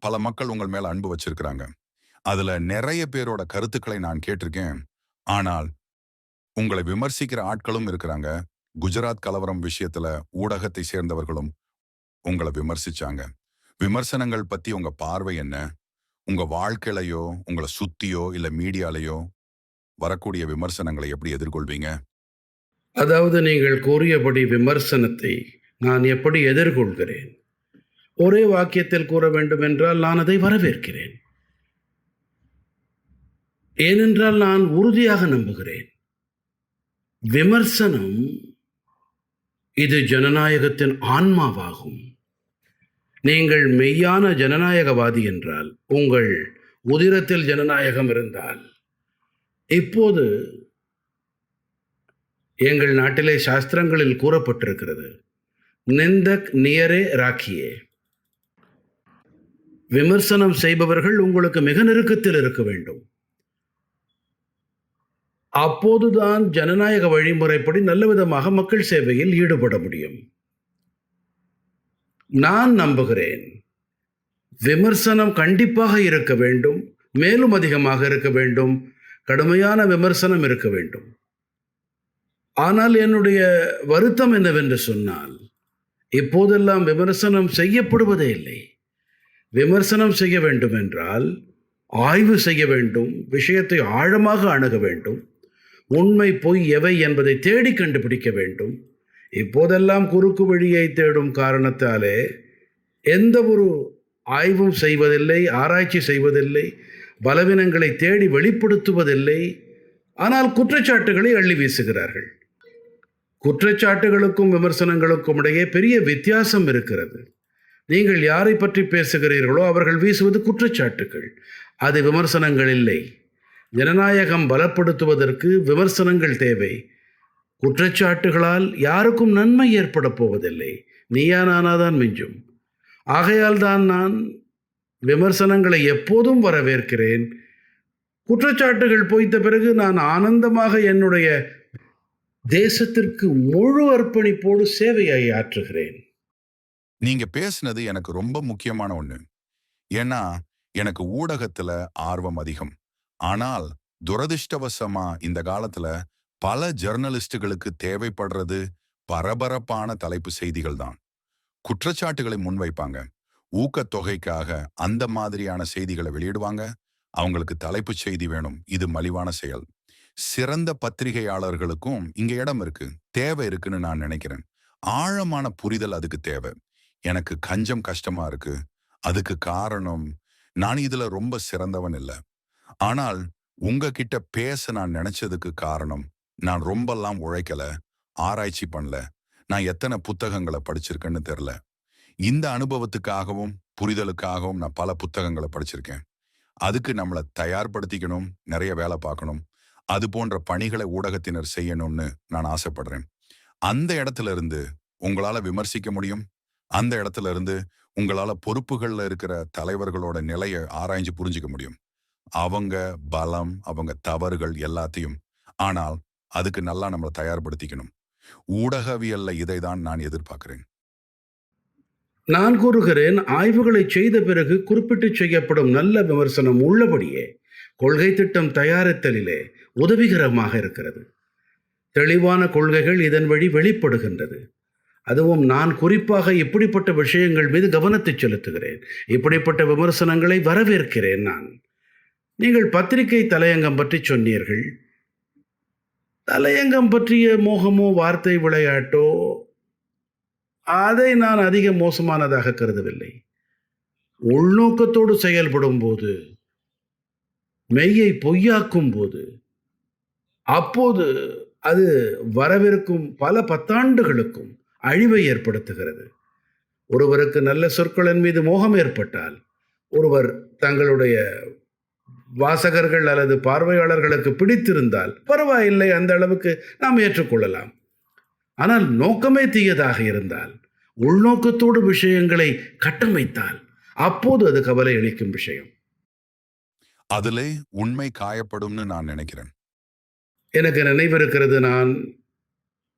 பல மக்கள் உங்கள் மேல அன்பு வச்சிருக்கிறாங்க. அதுல நிறைய பேரோட கருத்துக்களை நான் கேட்டிருக்கேன். ஆனால் உங்களை விமர்சிக்கிற ஆட்களும் இருக்கிறாங்க. குஜராத் கலவரம் விஷயத்துல ஊடகத்தை சேர்ந்தவர்களும் உங்கள விமர்சிச்சாங்க. விமர்சனங்கள் பத்தி உங்க பார்வை என்ன? உங்க வாழ்க்கையிலயோ, உங்கள சுத்தியோ, இல்ல மீடியாலயோ வரக்கூடிய விமர்சனங்களை எப்படி எதிர்கொள்வீங்க? அதாவது நீங்கள் கூறியபடி விமர்சனத்தை நான் எப்படி எதிர்கொள்கிறேன்? ஒரே வாக்கியத்தில் கூற வேண்டுமென்றால் நான் அதை வரவேற்கிறேன். ஏனென்றால் நான் உறுதியாக நம்புகிறேன். விமர்சனம் இது ஜனநாயகத்தின் ஆன்மாவாகும். நீங்கள் மெய்யான ஜனநாயகவாதி என்றால், உங்கள் உதிரத்தில் ஜனநாயகம் இருந்தால், இப்போது எங்கள் நாட்டிலே சாஸ்திரங்களில் கூறப்பட்டிருக்கிறது, நிந்தக் நியரே ராக்கியே. விமர்சனம் செய்பவர்கள் உங்களுக்கு மிக நெருக்கத்தில் இருக்க வேண்டும். அப்போதுதான் ஜனநாயக வழிமுறைப்படி நல்லவிதமாக மக்கள் சேவையில் ஈடுபட முடியும். நான் நம்புகிறேன் விமர்சனம் கண்டிப்பாக இருக்க வேண்டும், மேலும் அதிகமாக இருக்க வேண்டும், கடுமையான விமர்சனம் இருக்க வேண்டும். ஆனால் என்னுடைய வருத்தம் என்னவென்று சொன்னால், இப்போதெல்லாம் விமர்சனம் செய்யப்படுவதே இல்லை. விமர்சனம் செய்ய வேண்டும் என்றால் ஆய்வு செய்ய வேண்டும், விஷயத்தை ஆழமாக அணுக வேண்டும், உண்மை பொய் எவை என்பதை தேடி கண்டுபிடிக்க வேண்டும். இப்போதெல்லாம் குறுக்கு வழியை தேடும் காரணத்தாலே எந்த ஒரு ஆய்வும் செய்வதில்லை, ஆராய்ச்சி செய்வதில்லை, பலவீனங்களை தேடி வெளிப்படுத்துவதில்லை. ஆனால் குற்றச்சாட்டுகளை அள்ளி வீசுகிறார்கள். குற்றச்சாட்டுகளுக்கும் விமர்சனங்களுக்கும் இடையே பெரிய வித்தியாசம் இருக்கிறது. நீங்கள் யாரை பற்றி பேசுகிறீர்களோ அவர்கள் வீசுவது குற்றச்சாட்டுகள், அது விமர்சனங்கள் இல்லை. ஜனநாயகம் பலப்படுத்துவதற்கு விமர்சனங்கள் தேவை. குற்றச்சாட்டுகளால் யாருக்கும் நன்மை ஏற்பட போவதில்லை, நீயா நானாதான் மிஞ்சும். ஆகையால் தான் நான் விமர்சனங்களை எப்போதும் வரவேற்கிறேன். குற்றச்சாட்டுகள் பொய்த்த பிறகு நான் ஆனந்தமாக என்னுடைய தேசத்திற்கு முழு அர்ப்பணிப்போடு சேவையை ஆற்றுகிறேன். நீங்க பேசுனது எனக்கு ரொம்ப முக்கியமான ஒண்ணு. ஏன்னா, எனக்கு ஊடகத்துல ஆர்வம் அதிகம். ஆனால் துரதிர்ஷ்டவசமா இந்த காலத்துல பல ஜர்னலிஸ்டுகளுக்கு தேவைப்படுறது பரபரப்பான தலைப்பு செய்திகள் தான். குற்றச்சாட்டுகளை முன்வைப்பாங்க. ஊக்கத்தொகைக்காக அந்த மாதிரியான செய்திகளை வெளியிடுவாங்க. அவங்களுக்கு தலைப்புச் செய்தி வேணும். இது மலிவான செயல். சிறந்த பத்திரிகையாளர்களுக்கும் இங்க இடம் இருக்கு, தேவை இருக்குன்னு நான் நினைக்கிறேன். ஆழமான புரிதல் அதுக்கு தேவை. எனக்கு கஞ்சம் கஷ்டமா இருக்கு. அதுக்கு காரணம் நான் இதுல ரொம்ப சிறந்தவன் இல்லை. ஆனால் உங்ககிட்ட பேச நான் நினைச்சதுக்கு காரணம், நான் ரொம்பலாம் உழைக்கல, ஆராய்ச்சி பண்ணல, நான் எத்தனை புத்தகங்களை படிச்சிருக்கேன்னு தெரியல. இந்த அனுபவத்துக்காகவும் புரிதலுக்காகவும் நான் பல புத்தகங்களை படிச்சிருக்கேன். அதுக்கு நம்மளை தயார்படுத்திக்கணும், நிறைய வேலை பார்க்கணும். அது போன்ற பணிகளை ஊடகத்தினர் செய்யணும்னு நான் ஆசைப்படுறேன். அந்த இடத்துல இருந்து உங்களால விமர்சிக்க முடியும். அந்த இடத்துல இருந்து உங்களால பொறுப்புகள்ல இருக்கிற தலைவர்களோட நிலையை ஆராய்ஞ்சு புரிஞ்சுக்க முடியும். அவங்க பலம், அவங்க தவறுகள் எல்லாத்தையும். ஆனால் அதுக்கு நல்லா நம்மளை தயார்படுத்திக்கணும். ஊடகவியல்ல இதைதான் நான் எதிர்பார்க்கிறேன். நான் கூறுகிறேன், ஆய்வுகளை செய்த பிறகு குறிப்பிட்டு செய்யப்படும் நல்ல விமர்சனம் உள்ளபடியே கொள்கை திட்டம் தயாரித்தலிலே உதவிகரமாக இருக்கிறது. தெளிவான கொள்கைகள் இதன் வழி வெளிப்படுகின்றது. அதுவும் நான் குறிப்பாக இப்படிப்பட்ட விஷயங்கள் மீது கவனத்தை செலுத்துகிறேன். இப்படிப்பட்ட விமர்சனங்களை வரவேற்கிறேன் நான். நீங்கள் பத்திரிகை தலையங்கம் பற்றி சொன்னீர்கள். தலையங்கம் பற்றிய மோகமோ வார்த்தை விளையாட்டோ அதை நான் அதிக மோசமானதாக கருதவில்லை. உள்நோக்கத்தோடு செயல்படும் போது, மெய்யை பொய்யாக்கும் போது, அப்போது அது வரவிருக்கும் பல பத்தாண்டுகளுக்கும் அழிவை ஏற்படுத்துகிறது. ஒருவருக்கு நல்ல சொற்களின் மீது மோகம் ஏற்பட்டால், ஒருவர் தங்களுடைய வாசகர்கள் அல்லது பார்வையாளர்களுக்கு பிடித்திருந்தால் பரவாயில்லை, அந்த அளவுக்கு நாம் ஏற்றுக்கொள்ளலாம். ஆனால் நோக்கமே தீயதாக இருந்தால், உள்நோக்கத்தோடு விஷயங்களை கட்டமைத்தால், அப்போது அது கவலை அளிக்கும் விஷயம். அதிலே உண்மை காயப்படும்னு நான் நினைக்கிறேன். எனக்கு நினைவிருக்கிறது, நான்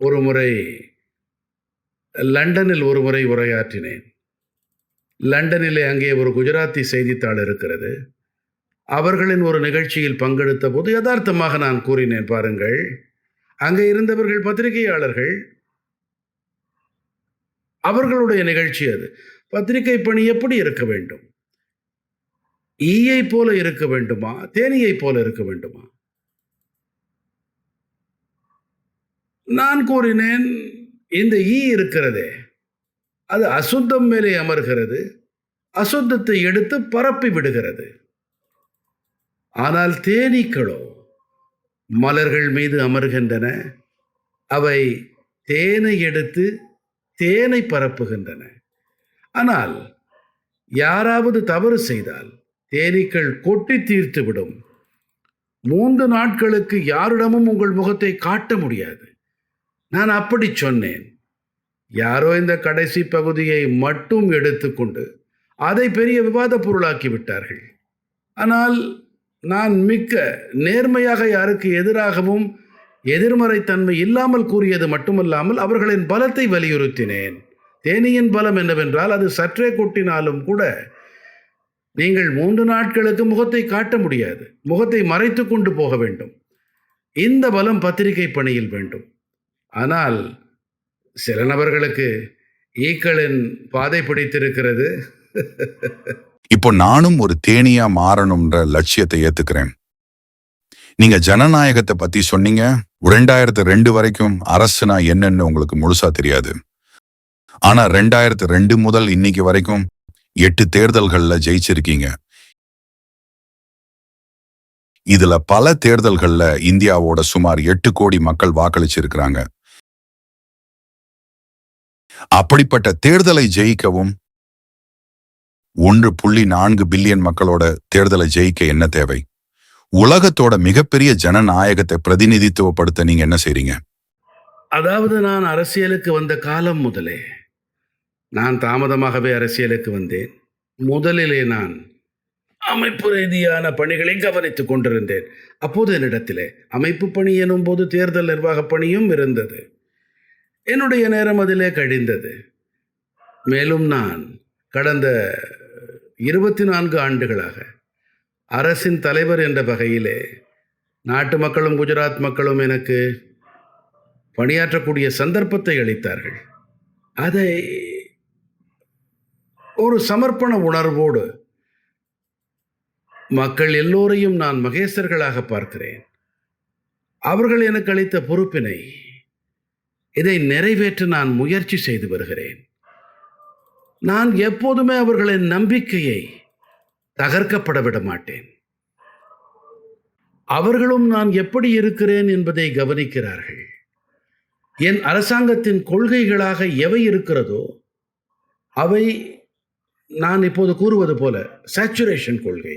ஒரு முறை லண்டனில் ஒரு முறை உரையாற்றினேன். லண்டனிலே அங்கே ஒரு குஜராத்தி செய்தித்தாள் இருக்கிறது. அவர்களின் ஒரு நிகழ்ச்சியில் பங்கெடுத்த போது யதார்த்தமாக நான் கூறினேன், பாருங்கள், அங்கே இருந்தவர்கள் பத்திரிகையாளர்கள், அவர்களுடைய நிகழ்ச்சி அது. பத்திரிகை பணி எப்படி இருக்க வேண்டும்? ஈயை போல இருக்க வேண்டுமா, தேனீயை போல இருக்க வேண்டுமா? நான் கூறினேன், இந்த ஈ இருக்கிறதே, அது அசுத்தம் மேலே அமர்கிறது, அசுத்தத்தை எடுத்து பரப்பி விடுகிறது. ஆனால் தேனீக்களோ மலர்கள் மீது அமர்கின்றன, அவை தேனை எடுத்து தேனை பரப்புகின்றன. ஆனால் யாராவது தவறு செய்தால் தேனீக்கள் கொட்டி தீர்த்து விடும். 3 நாட்களுக்கு யாரிடமும் உங்கள் முகத்தை காட்ட முடியாது. நான் அப்படி சொன்னேன். யாரோ இந்த கடைசி பகுதியை மட்டும் எடுத்துக்கொண்டு அதை பெரிய விவாத பொருளாக்கி விட்டார்கள். ஆனால் நான் மிக்க நேர்மையாக யாருக்கு எதிராகவும் எதிர்மறைத்தன்மை இல்லாமல் கூறியது மட்டுமல்லாமல் அவர்களின் பலத்தை வலியுறுத்தினேன். தேனியின் பலம் என்னவென்றால், அது சற்றே கொட்டினாலும் கூட நீங்கள் 3 நாட்களுக்கு முகத்தை காட்ட முடியாது, முகத்தை மறைத்து கொண்டு போக வேண்டும். இந்த பலம் பத்திரிகை பணியில் வேண்டும். ஆனால் சில நபர்களுக்கு ஈக்களின் பாதை பிடித்திருக்கிறது. இப்போ நானும் ஒரு தேனியா மாறணும்ன்ற லட்சியத்தை ஏத்துக்கிறேன். நீங்க ஜனநாயகத்தை பத்தி சொன்னீங்க. 2002 வரைக்கும் அரசுனா என்னன்னு உங்களுக்கு முழுசா தெரியாது. ஆனா 2002 முதல் இன்னைக்கு வரைக்கும் 8 தேர்தல்கள்ல ஜெயிச்சிருக்கீங்க. இதுல பல தேர்தல்கள்ல இந்தியாவோட சுமார் 8 கோடி மக்கள் வாக்களிச்சிருக்கிறாங்க. அப்படிப்பட்ட தேர்தலை ஜெயிக்கவும் 1.4 பில்லியன் மக்களோட தேர்தலை ஜெயிக்க என்ன தேவை? உலகத்தோட மிகப்பெரிய ஜனநாயகத்தை பிரதிநிதித்துவப்படுத்த நீங்க என்ன செய்றீங்க? அதாவது, நான் அரசியலுக்கு வந்த காலம் முதலே, நான் தாமதமாகவே அரசியலுக்கு வந்தேன். முதலிலே நான் அமைப்பு ரீதியான பணிகளை கவனித்துக் கொண்டிருந்தேன். அப்போது என்னிடத்திலே அமைப்பு பணி எனும் போது தேர்தல் நிர்வாக பணியும் இருந்தது. என்னுடைய நேரம் அதிலே கழிந்தது. மேலும் நான் கடந்த 24 ஆண்டுகளாக அரசின் தலைவர் என்ற வகையிலே நாட்டு மக்களும் குஜராத் மக்களும் எனக்கு பணியாற்றக்கூடிய சந்தர்ப்பத்தை அளித்தார்கள். அதை ஒரு சமர்ப்பண உணர்வோடு மக்கள் எல்லோரையும் நான் மகேசர்களாக பார்க்கிறேன். அவர்கள் எனக்கு அளித்த பொறுப்பினை, இதை நிறைவேற்ற நான் முயற்சி செய்து வருகிறேன். நான் எப்போதுமே அவர்களின் நம்பிக்கையை தகர்க்கப்பட விட மாட்டேன். அவர்களும் நான் எப்படி இருக்கிறேன் என்பதை கவனிக்கிறார்கள். என் அரசாங்கத்தின் கொள்கைகளாக எவை இருக்கிறதோ அவை, நான் இப்போது கூறுவது போல, சேச்சுரேஷன் கொள்கை.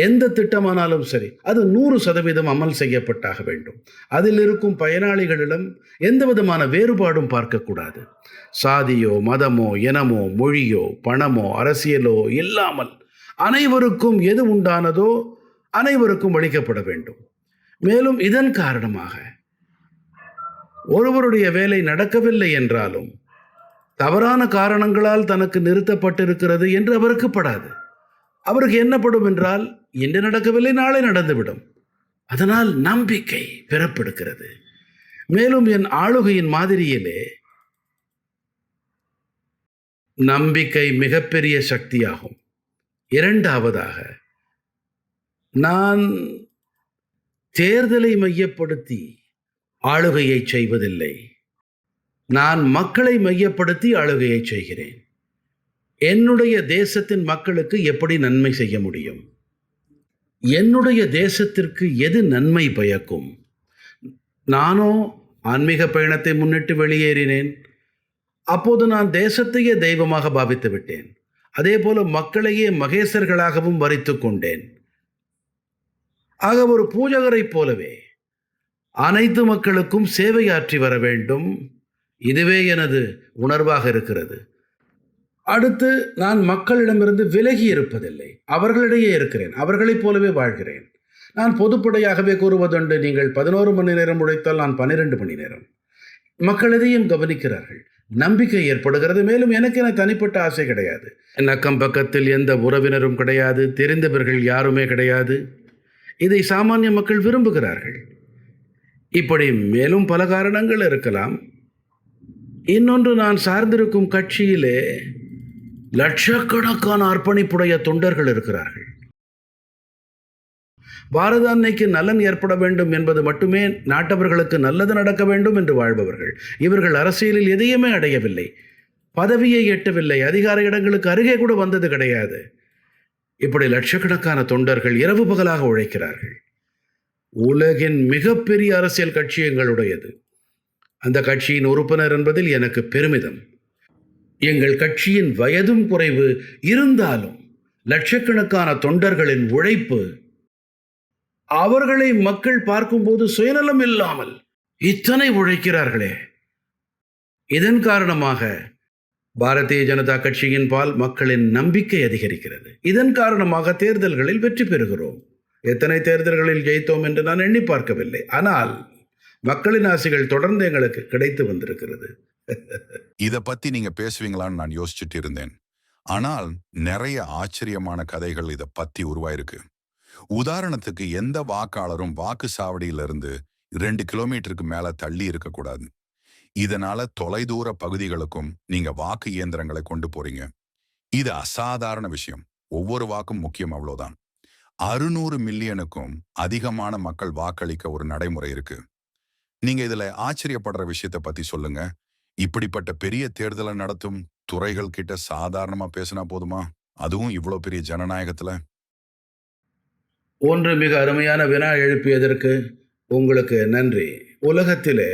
எந்த திட்டமானாலும் சரி, அது 100% அமல் செய்யப்பட்டாக வேண்டும். அதில் இருக்கும் பயனாளிகளிடம் எந்த விதமான வேறுபாடும் பார்க்கக்கூடாது. சாதியோ மதமோ இனமோ மொழியோ பணமோ அரசியலோ இல்லாமல் அனைவருக்கும் எது உண்டானதோ அனைவருக்கும் அளிக்கப்பட வேண்டும். மேலும் இதன் காரணமாக ஒருவருடைய வேலை நடக்கவில்லை என்றாலும் தவறான காரணங்களால் தனக்கு நிறுத்தப்பட்டிருக்கிறது என்று அவருக்கு படாது. அவருக்கு என்னப்படும் என்றால், இன்று நடக்கவில்லை, நாளை நடந்துவிடும். அதனால் நம்பிக்கை பிறப்பெடுக்கிறது. மேலும் என் ஆளுகையின் மாதிரியிலே நம்பிக்கை மிகப்பெரிய சக்தியாகும். இரண்டாவதாக, நான் தேர்தலை மையப்படுத்தி ஆளுகையை செய்வதில்லை. நான் மக்களை மையப்படுத்தி ஆளுகையை செய்கிறேன். என்னுடைய தேசத்தின் மக்களுக்கு எப்படி நன்மை செய்ய முடியும்? என்னுடைய தேசத்திற்கு எது நன்மை பயக்கும்? நானோ ஆன்மீக பயணத்தை முன்னிட்டு வெளியேறினேன். அப்போது நான் தேசத்தையே தெய்வமாக பாவித்து விட்டேன். அதே போல மக்களையே மகேசர்களாகவும் வரித்து கொண்டேன். ஆக ஒரு பூஜகரைப் போலவே அனைத்து மக்களுக்கும் சேவையாற்றி வர வேண்டும். இதுவே எனது உணர்வாக இருக்கிறது. அடுத்து, நான் மக்களிடமிருந்து விலகி இருப்பதில்லை. அவர்களிடையே இருக்கிறேன். அவர்களைப் போலவே வாழ்கிறேன். நான் பொதுப்படையாகவே கூறுவதுண்டு, நீங்கள் 11 மணி நேரம் உழைத்தால் நான் 12 மணி நேரம். மக்கள் எதையும் கவனிக்கிறார்கள். நம்பிக்கை ஏற்படுகிறது. மேலும் எனக்கு என தனிப்பட்ட ஆசை கிடையாது. என் அக்கம் பக்கத்தில் எந்த உறவினரும் கிடையாது, தெரிந்தவர்கள் யாருமே கிடையாது. இதை சாமானிய மக்கள் விரும்புகிறார்கள். இப்படி மேலும் பல காரணங்கள் இருக்கலாம். இன்னொன்று, நான் சார்ந்திருக்கும் கட்சியிலே லட்சக்கணக்கான அர்ப்பணிப்புடைய தொண்டர்கள் இருக்கிறார்கள். பாரத அன்னைக்கு நலன் ஏற்பட வேண்டும் என்பது மட்டுமே, நாட்டவர்களுக்கு நல்லது நடக்க வேண்டும் என்று வாழ்பவர்கள். இவர்கள் அரசியலில் எதையுமே அடையவில்லை, பதவியை எட்டவில்லை, அதிகார இடங்களுக்கு அருகே கூட வந்தது கிடையாது. இப்படி லட்சக்கணக்கான தொண்டர்கள் இரவு பகலாக உழைக்கிறார்கள். உலகின் மிகப்பெரிய அரசியல் கட்சி எங்களுடையது. அந்த கட்சியின் உறுப்பினர் என்பதில் எனக்கு பெருமிதம். எங்கள் கட்சியின் வயதும் குறைவு இருந்தாலும் லட்சக்கணக்கான தொண்டர்களின் உழைப்பு, அவர்களை மக்கள் பார்க்கும்போது சுயநலம் இல்லாமல் இத்தனை உழைக்கிறார்களே, இதன் காரணமாக பாரதிய ஜனதா கட்சியின் பால் மக்களின் நம்பிக்கை அதிகரிக்கிறது. இதன் காரணமாக தேர்தல்களில் வெற்றி பெறுகிறோம். எத்தனை தேர்தல்களில் ஜெயித்தோம் என்று நான் எண்ணி பார்க்கவில்லை. ஆனால் மக்களின் ஆசைகள் தொடர்ந்து எங்களுக்கு கிடைத்து வந்திருக்கிறது. இத பத்தி நீங்க பேசுவீங்களான்னு நான் யோசிச்சுட்டு இருந்தேன். ஆனால் நிறைய ஆச்சரியமான கதைகள் இத பத்தி உருவாயிருக்கு. உதாரணத்துக்கு, எந்த வாக்காளரும் வாக்கு சாவடியிலிருந்து 2 கிலோமீட்டருக்கு மேல தள்ளி இருக்கக்கூடாது. இதனால தொலைதூர பகுதிகளுக்கும் நீங்க வாக்கு இயந்திரங்களை கொண்டு போறீங்க. இது அசாதாரண விஷயம். ஒவ்வொரு வாக்கும் முக்கியம், அவ்வளவுதான். 600 மில்லியனுக்கும் அதிகமான மக்கள் வாக்களிக்க ஒரு நடைமுறை இருக்கு. நீங்க இதுல ஆச்சரியப்படுற விஷயத்தை பத்தி சொல்லுங்க. இப்படிப்பட்ட பெரிய தேர்தலை நடத்தும் துறைகள் கிட்ட சாதாரணமா பேசினா போதுமா? அதுவும் இவ்வளவு பெரிய ஜனநாயகத்துல. ஒன்று, மிக அருமையான வினா எழுப்பியதற்கு உங்களுக்கு நன்றி. உலகத்திலே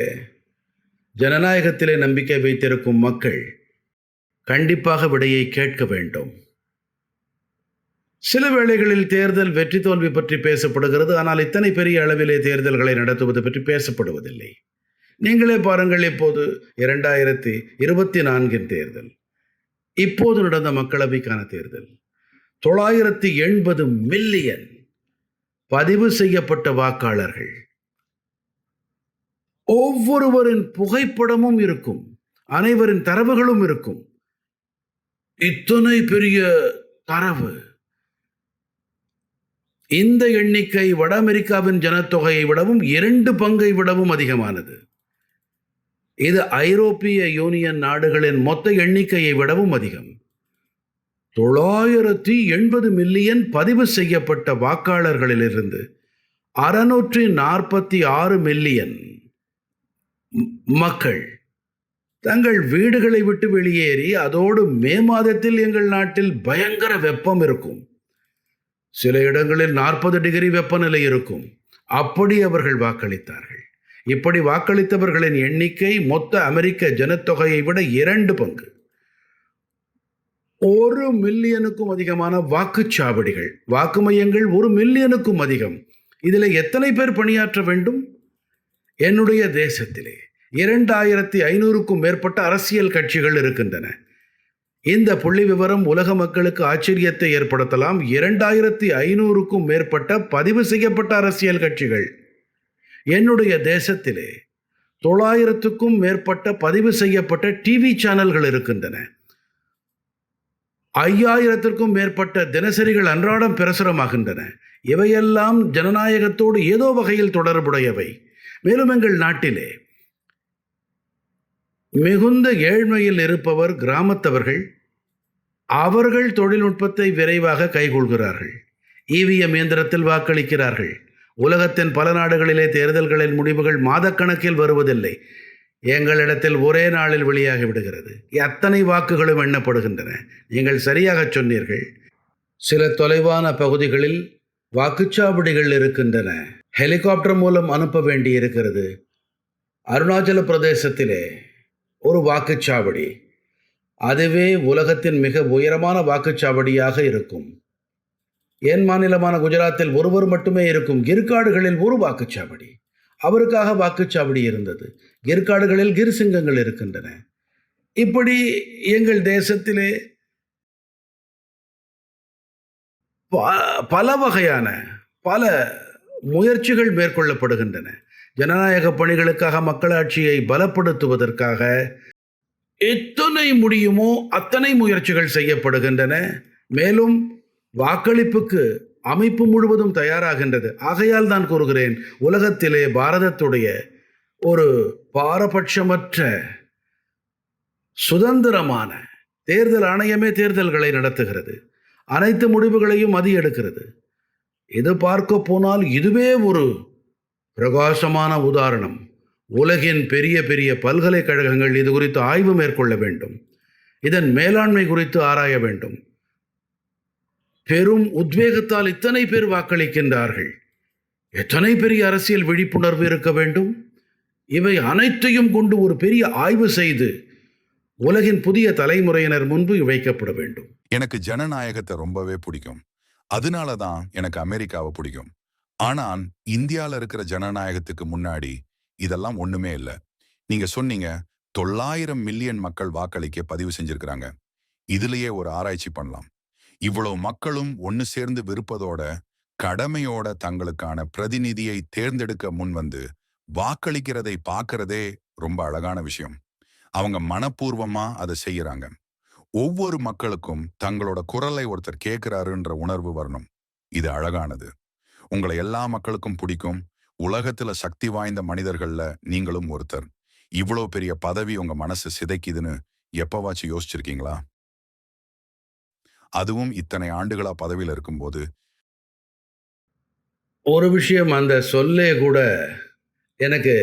ஜனநாயகத்திலே நம்பிக்கை வைத்திருக்கும் மக்கள் கண்டிப்பாக விடையை கேட்க வேண்டும். சில வேளைகளில் தேர்தல் வெற்றி தோல்வி பற்றி பேசப்படுகிறது, ஆனால் இத்தனை பெரிய அளவிலே தேர்தல்களை நடத்துவது பற்றி பேசப்படுவதில்லை. நீங்களே பாருங்கள், இப்போது 2024 தேர்தல், இப்போது நடந்த மக்களவைக்கான தேர்தல், 980 மில்லியன் பதிவு செய்யப்பட்ட வாக்காளர்கள். ஒவ்வொருவரின் புகைப்படமும் இருக்கும், அனைவரின் தரவுகளும் இருக்கும். இத்தனை பெரிய தரவு. இந்த எண்ணிக்கை வட அமெரிக்காவின் ஜனத்தொகையை விடவும் 2 பங்கை விடவும் அதிகமானது. இது ஐரோப்பிய யூனியன் நாடுகளின் மொத்த எண்ணிக்கையை விடவும் அதிகம். 980 மில்லியன் பதிவு செய்யப்பட்ட வாக்காளர்களிலிருந்து 646 மில்லியன் மக்கள் தங்கள் வீடுகளை விட்டு வெளியேறி, அதோடு மே மாதத்தில் எங்கள் நாட்டில் பயங்கர வெப்பம் இருக்கும், சில இடங்களில் 40 டிகிரி வெப்பநிலை இருக்கும், அப்படி அவர்கள் வாக்களித்தார்கள். இப்படி வாக்களித்தவர்களின் எண்ணிக்கை மொத்த அமெரிக்க ஜனத்தொகையை விட 2 பங்கு. 1 மில்லியனுக்கும் அதிகமான வாக்குச்சாவடிகள், வாக்கு மையங்கள் 1 மில்லியனுக்கும் அதிகம். இதில் எத்தனை பேர் பணியாற்ற வேண்டும்? என்னுடைய தேசத்திலே 2500க்கும் மேற்பட்ட அரசியல் கட்சிகள் இருக்கின்றன. இந்த புள்ளி விவரம் உலக மக்களுக்கு ஆச்சரியத்தை ஏற்படுத்தலாம். 2500க்கும் மேற்பட்ட பதிவு செய்யப்பட்ட அரசியல் கட்சிகள். என்னுடைய தேசத்திலே 900க்கும் மேற்பட்ட பதிவு செய்யப்பட்ட டிவி சேனல்கள் இருக்கின்றன. 5000த்திற்கும் மேற்பட்ட தினசரிகள் அன்றாடம் பிரசுரமாகின்றன. இவையெல்லாம் ஜனநாயகத்தோடு ஏதோ வகையில் தொடர்புடையவை. மேலும் எங்கள் நாட்டிலே மிகுந்த ஏழ்மையில் இருப்பவர் கிராமத்தவர்கள். அவர்கள் தொழில்நுட்பத்தை விரைவாக கைகொள்கிறார்கள். இவிஎம் இயந்திரத்தில் வாக்களிக்கிறார்கள். உலகத்தின் பல நாடுகளிலே தேர்தல்களின் முடிவுகள் மாதக்கணக்கில் வருவதில்லை, எங்களிடத்தில் ஒரே நாளில் வெளியாகி விடுகிறது. அத்தனை வாக்குகளும் எண்ணப்படுகின்றன. நீங்கள் சரியாக சொன்னீர்கள். சில தொலைவான பகுதிகளில் வாக்குச்சாவடிகள் இருக்கின்றன. ஹெலிகாப்டர் மூலம் அனுப்ப வேண்டி இருக்கிறது. அருணாச்சல பிரதேசத்திலே ஒரு வாக்குச்சாவடி, அதுவே உலகத்தின் மிக உயரமான வாக்குச்சாவடியாக இருக்கும். என் மாநிலமான குஜராத்தில் ஒருவர் மட்டுமே இருக்கும். கிர்காடுகளில் ஒரு வாக்குச்சாவடி, அவருக்காக வாக்குச்சாவடி இருந்தது. கிர்காடுகளில் கிர் சிங்கங்கள் இருக்கின்றன. இப்படி எங்கள் தேசத்திலே பல வகையான பல முயற்சிகள் மேற்கொள்ளப்படுகின்றன. ஜனநாயக பணிகளுக்காக, மக்களாட்சியை பலப்படுத்துவதற்காக எத்தனை முடியுமோ அத்தனை முயற்சிகள் செய்யப்படுகின்றன. மேலும் வாக்களிப்புக்கு அமைப்பு முழுவதும் தயாராகின்றது. ஆகையால் தான் கூறுகிறேன், உலகத்திலே பாரதத்துடைய ஒரு பாரபட்சமற்ற சுதந்திரமான தேர்தல் ஆணையமே தேர்தல்களை நடத்துகிறது. அனைத்து முடிவுகளையும் அது எடுக்கிறது. இது பார்க்க போனால் இதுவே ஒரு பிரகாசமான உதாரணம். உலகின் பெரிய பெரிய பல்கலைக்கழகங்கள் இது குறித்து ஆய்வு மேற்கொள்ள வேண்டும். இதன் மேலாண்மை குறித்து ஆராய வேண்டும். பெரும் உத்வேகத்தால் இத்தனை பேர் வாக்களிக்கின்றார்கள். எத்தனை பெரிய அரசியல் விழிப்புணர்வு இருக்க வேண்டும். இவை அனைத்தையும் கொண்டு ஒரு பெரிய ஆய்வு செய்து உலகின் புதிய தலைமுறையினர் முன்பு வைக்கப்பட வேண்டும். எனக்கு ஜனநாயகத்தை ரொம்பவே பிடிக்கும். அதனால தான் எனக்கு அமெரிக்காவை பிடிக்கும். ஆனால் இந்தியாவில் இருக்கிற ஜனநாயகத்துக்கு முன்னாடி இதெல்லாம் ஒண்ணுமே இல்லை. நீங்க சொன்னீங்க 900 மில்லியன் மக்கள் வாக்களிக்க பதிவு செஞ்சிருக்கிறாங்க. இதுலயே ஒரு ஆராய்ச்சி பண்ணலாம். இவ்வளவு மக்களும் ஒன்னு சேர்ந்து விருப்பத்தோட கடமையோட தங்களுக்கான பிரதிநிதியை தேர்ந்தெடுக்க முன் வந்து வாக்களிக்கிறதை பார்க்கறதே ரொம்ப அழகான விஷயம். அவங்க மனப்பூர்வமா அதை செய்யறாங்க. ஒவ்வொரு மக்களுக்கும் தங்களோட குரலை ஒருத்தர் கேட்கிறாருன்ற உணர்வு வரணும். இது அழகானது. உங்களை எல்லா மக்களுக்கும் பிடிக்கும். உலகத்துல சக்தி வாய்ந்த மனிதர்கள்ல நீங்களும் ஒருத்தர். இவ்வளவு பெரிய பதவி உங்க மனசு சிதைக்குதுன்னு எப்பவாச்சும் யோசிச்சிருக்கீங்களா? அதுவும் இத்தனை ஆண்டுகளா பதவியில இருக்கும்போது. ஒரு விஷயம், அந்த சொல்லே கூட எனக்கு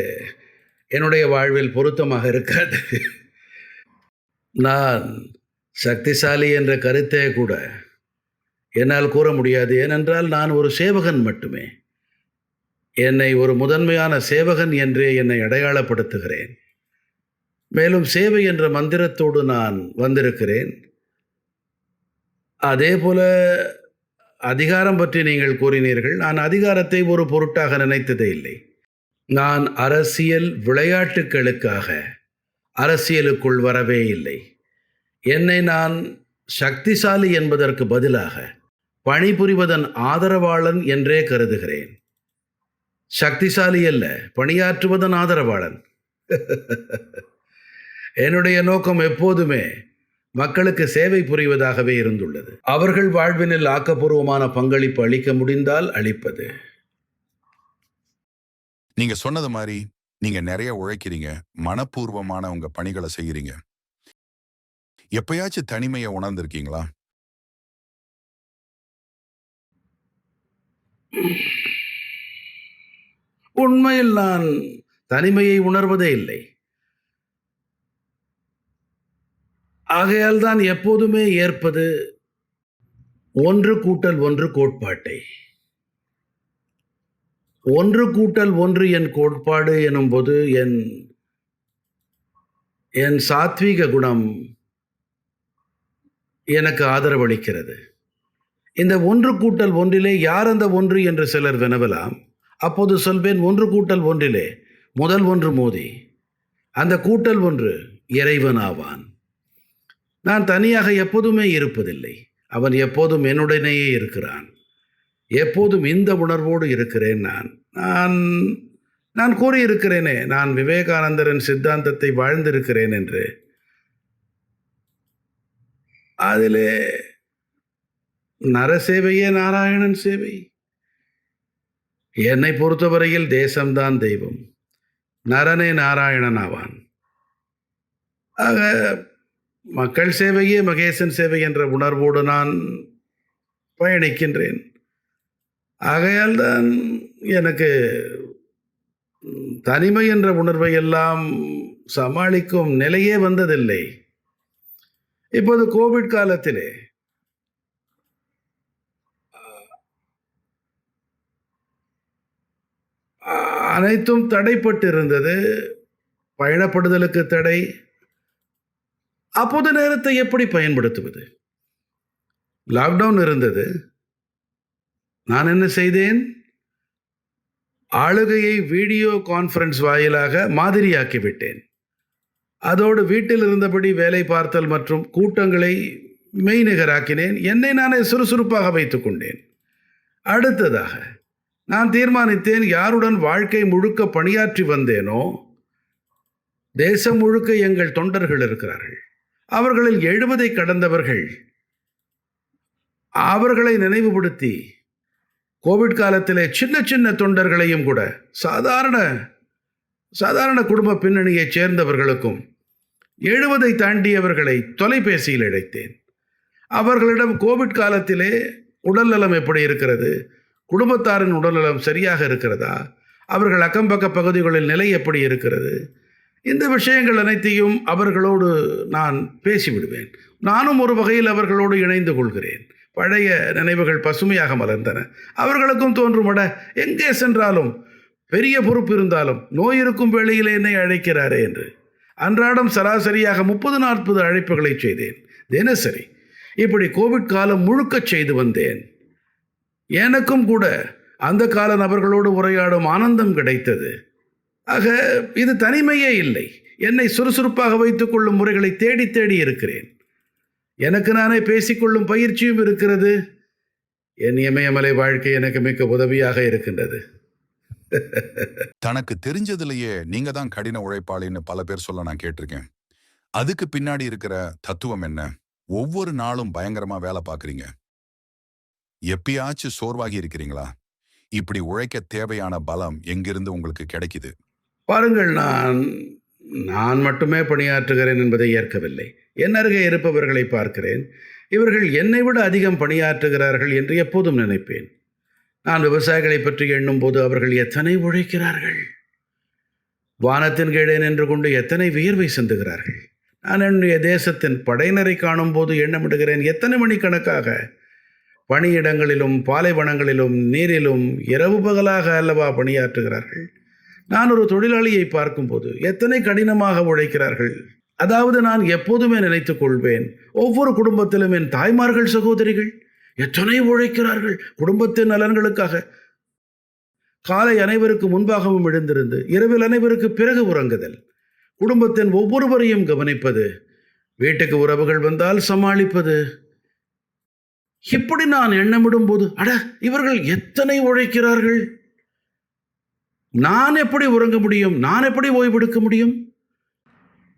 என்னுடைய வாழ்வில் பொருத்தமாக இருக்காது. நான் சக்திசாலி என்ற கருத்தே கூட என்னால் கூற முடியாது. ஏனென்றால் நான் ஒரு சேவகன் மட்டுமே. என்னை ஒரு முதன்மையான சேவகன் என்றே என்னை அடையாளப்படுத்துகிறேன். மேலும் சேவை என்ற மந்திரத்தோடு நான் வந்திருக்கிறேன். அதே போல அதிகாரம் பற்றி நீங்கள் கூறினீர்கள். நான் அதிகாரத்தை ஒரு பொருட்டாக நினைத்ததே இல்லை. நான் அரசியல் விளையாட்டுகளுக்காக அரசியலுக்குள் வரவே இல்லை. என்னை நான் சக்திசாலி என்பதற்கு பதிலாக பணிபுரிவதன் ஆதரவாளன் என்றே கருதுகிறேன். சக்திசாலி அல்ல, பணியாற்றுவதன் ஆதரவாளன். என்னுடைய நோக்கம் எப்போதுமே மக்களுக்கு சேவை புரிவதாகவே இருந்துள்ளது. அவர்கள் வாழ்வினில் ஆக்கப்பூர்வமான பங்களிப்பு அளிக்க முடிந்தால் அளிப்பது. நீங்க சொன்னது மாதிரி நீங்க நிறைய உழைக்கிறீங்க. மனப்பூர்வமான உங்க பணிகளை செய்யறீங்க. எப்பயாச்சும் தனிமையை உணர்ந்திருக்கீங்களா? உண்மையில் நான் தனிமையை உணர்வதே இல்லை. ஆகையால் தான் எப்போதுமே ஏற்பது 1+1 கோட்பாட்டை. 1+1 என் கோட்பாடு எனும்போது என் சாத்வீக குணம் எனக்கு ஆதரவளிக்கிறது. இந்த 1+1 யார் அந்த ஒன்று என்று சிலர் வினவலாம். அப்போது சொல்வேன், 1+1 முதல் ஒன்று மோதி அந்த கூட்டல் ஒன்று இறைவன் ஆவான். நான் தனியாக எப்போதுமே இருப்பதில்லை. அவன் எப்போதும் என்னுடனேயே இருக்கிறான். எப்போதும் இந்த உணர்வோடு இருக்கிறேன். நான் கூறியிருக்கிறேனே, நான் விவேகானந்தரின் சித்தாந்தத்தை வாழ்ந்திருக்கிறேன் என்று. அதிலே நரசேவையே நாராயணன் சேவை. என்னை பொறுத்தவரையில் தேசம்தான் தெய்வம், நரனே நாராயணன் ஆவான். ஆக மக்கள் சேவையே மகேசன் சேவை என்ற உணர்வோடு நான் பயணிக்கின்றேன். ஆகையால் தான் எனக்கு தனிமை என்ற உணர்வை எல்லாம் சமாளிக்கும் நிலையே வந்ததில்லை. இப்போது கோவிட் காலத்திலே அனைத்தும் தடைப்பட்டிருந்தது. பயணப்படுதலுக்கு தடை. அப்போது நேரத்தை எப்படி பயன்படுத்துவது? லாக்டவுன் இருந்தது. நான் என்ன செய்தேன்? ஆளுகையை வீடியோ கான்ஃபரன்ஸ் வாயிலாக மாதிரியாக்கிவிட்டேன். அதோடு வீட்டில் இருந்தபடி வேலை பார்த்தல் மற்றும் கூட்டங்களை மெய்நிகராக்கினேன். என்னை நானே சுறுசுறுப்பாக வைத்துக் கொண்டேன். அடுத்ததாக நான் தீர்மானித்தேன், யாருடன் வாழ்க்கை முழுக்க பணியாற்றி வந்தேனோ, தேசம் முழுக்க எங்கள் தொண்டர்கள் இருக்கிறார்கள். அவர்களில் 70 கடந்தவர்கள். அவர்களை நினைவுபடுத்தி கோவிட் காலத்திலே சின்ன சின்ன தொண்டர்களையும் கூட சாதாரண சாதாரண குடும்ப பின்னணியைச் சேர்ந்தவர்களுக்கும் 70 தாண்டியவர்களை தொலைபேசியில் அழைத்தேன். அவர்களிடம் கோவிட் காலத்திலே உடல்நலம் எப்படி இருக்கிறது, குடும்பத்தாரின் உடல்நலம் சரியாக இருக்கிறதா, அவர்கள் அக்கம்பக்க பகுதிகளில் நிலை எப்படி இருக்கிறது, இந்த விஷயங்கள் அனைத்தையும் அவர்களோடு நான் பேசிவிடுவேன். நானும் ஒரு வகையில் அவர்களோடு இணைந்து கொள்கிறேன். பழைய நினைவுகள் பசுமையாக மலர்ந்தன. அவர்களுக்கும் தோன்றும், அட, எங்கே சென்றாலும் பெரிய பொறுப்பு இருந்தாலும் நோய் இருக்கும் வேளையில் என்னை அழைக்கிறாரே என்று. அன்றாடம் சராசரியாக 30-40 அழைப்புகளை செய்தேன் தினசரி. இப்படி கோவிட் காலம் முழுக்கச் செய்து வந்தேன். எனக்கும் கூட அந்த கால நபர்களோடு உரையாடும் ஆனந்தம் கிடைத்தது. ஆக இது தனிமையே இல்லை. என்னை சுறுசுறுப்பாக வைத்துக் கொள்ளும் முறைகளை தேடி தேடி இருக்கிறேன். எனக்கு நானே பேசிக்கொள்ளும் பயிற்சியும் இருக்கிறது. என் இமயமலை வாழ்க்கை எனக்கு மிக்க உதவியாக இருக்கின்றது. தனக்கு தெரிஞ்சதுலயே நீங்க தான் கடின உழைப்பாளின்னு பல பேர் சொல்ல நான் கேட்டிருக்கேன். அதுக்கு பின்னாடி இருக்கிற தத்துவம் என்ன? ஒவ்வொரு நாளும் பயங்கரமா வேலை பார்க்குறீங்க. எப்பயாச்சும் சோர்வாகி இருக்கிறீங்களா? இப்படி உழைக்க தேவையான பலம் எங்கிருந்து உங்களுக்கு கிடைக்குது? பாருங்கள், நான் நான் மட்டுமே பணியாற்றுகிறேன் என்பதை ஏற்கவில்லை. என் அருகே இருப்பவர்களை பார்க்கிறேன். இவர்கள் என்னை விட அதிகம் பணியாற்றுகிறார்கள் என்று எப்போதும் நினைப்பேன். நான் விவசாயிகளை பற்றி எண்ணும்போது அவர்கள் எத்தனை உழைக்கிறார்கள், வானத்தின் கீழே நின்று கொண்டு எத்தனை வியர்வை சிந்துகிறார்கள். நான் என்னுடைய தேசத்தின் படையினரை காணும்போது எண்ணமிடுகிறேன், எத்தனை மணிக்கணக்காக பணியிடங்களிலும் பாலைவனங்களிலும் நீரிலும் இரவு பகலாக அல்லவா பணியாற்றுகிறார்கள். நான் ஒரு தொழிலாளியை பார்க்கும்போது எத்தனை கடினமாக உழைக்கிறார்கள். அதாவது நான் எப்போதுமே நினைத்துக் கொள்வேன், ஒவ்வொரு குடும்பத்திலும் என் தாய்மார்கள் சகோதரிகள் எத்தனை உழைக்கிறார்கள் குடும்பத்தின் நலன்களுக்காக. காலை அனைவருக்கு முன்பாகவும் எழுந்திருந்து இரவில் அனைவருக்கு பிறகு உறங்குதல், குடும்பத்தின் ஒவ்வொருவரையும் கவனிப்பது, வீட்டுக்கு உறவுகள் வந்தால் சமாளிப்பது. இப்படி நான் எண்ணமிடும் போது, அட, இவர்கள் எத்தனை உழைக்கிறார்கள், நான் எப்படி உறங்க முடியும், நான் எப்படி ஓய்வெடுக்க முடியும்?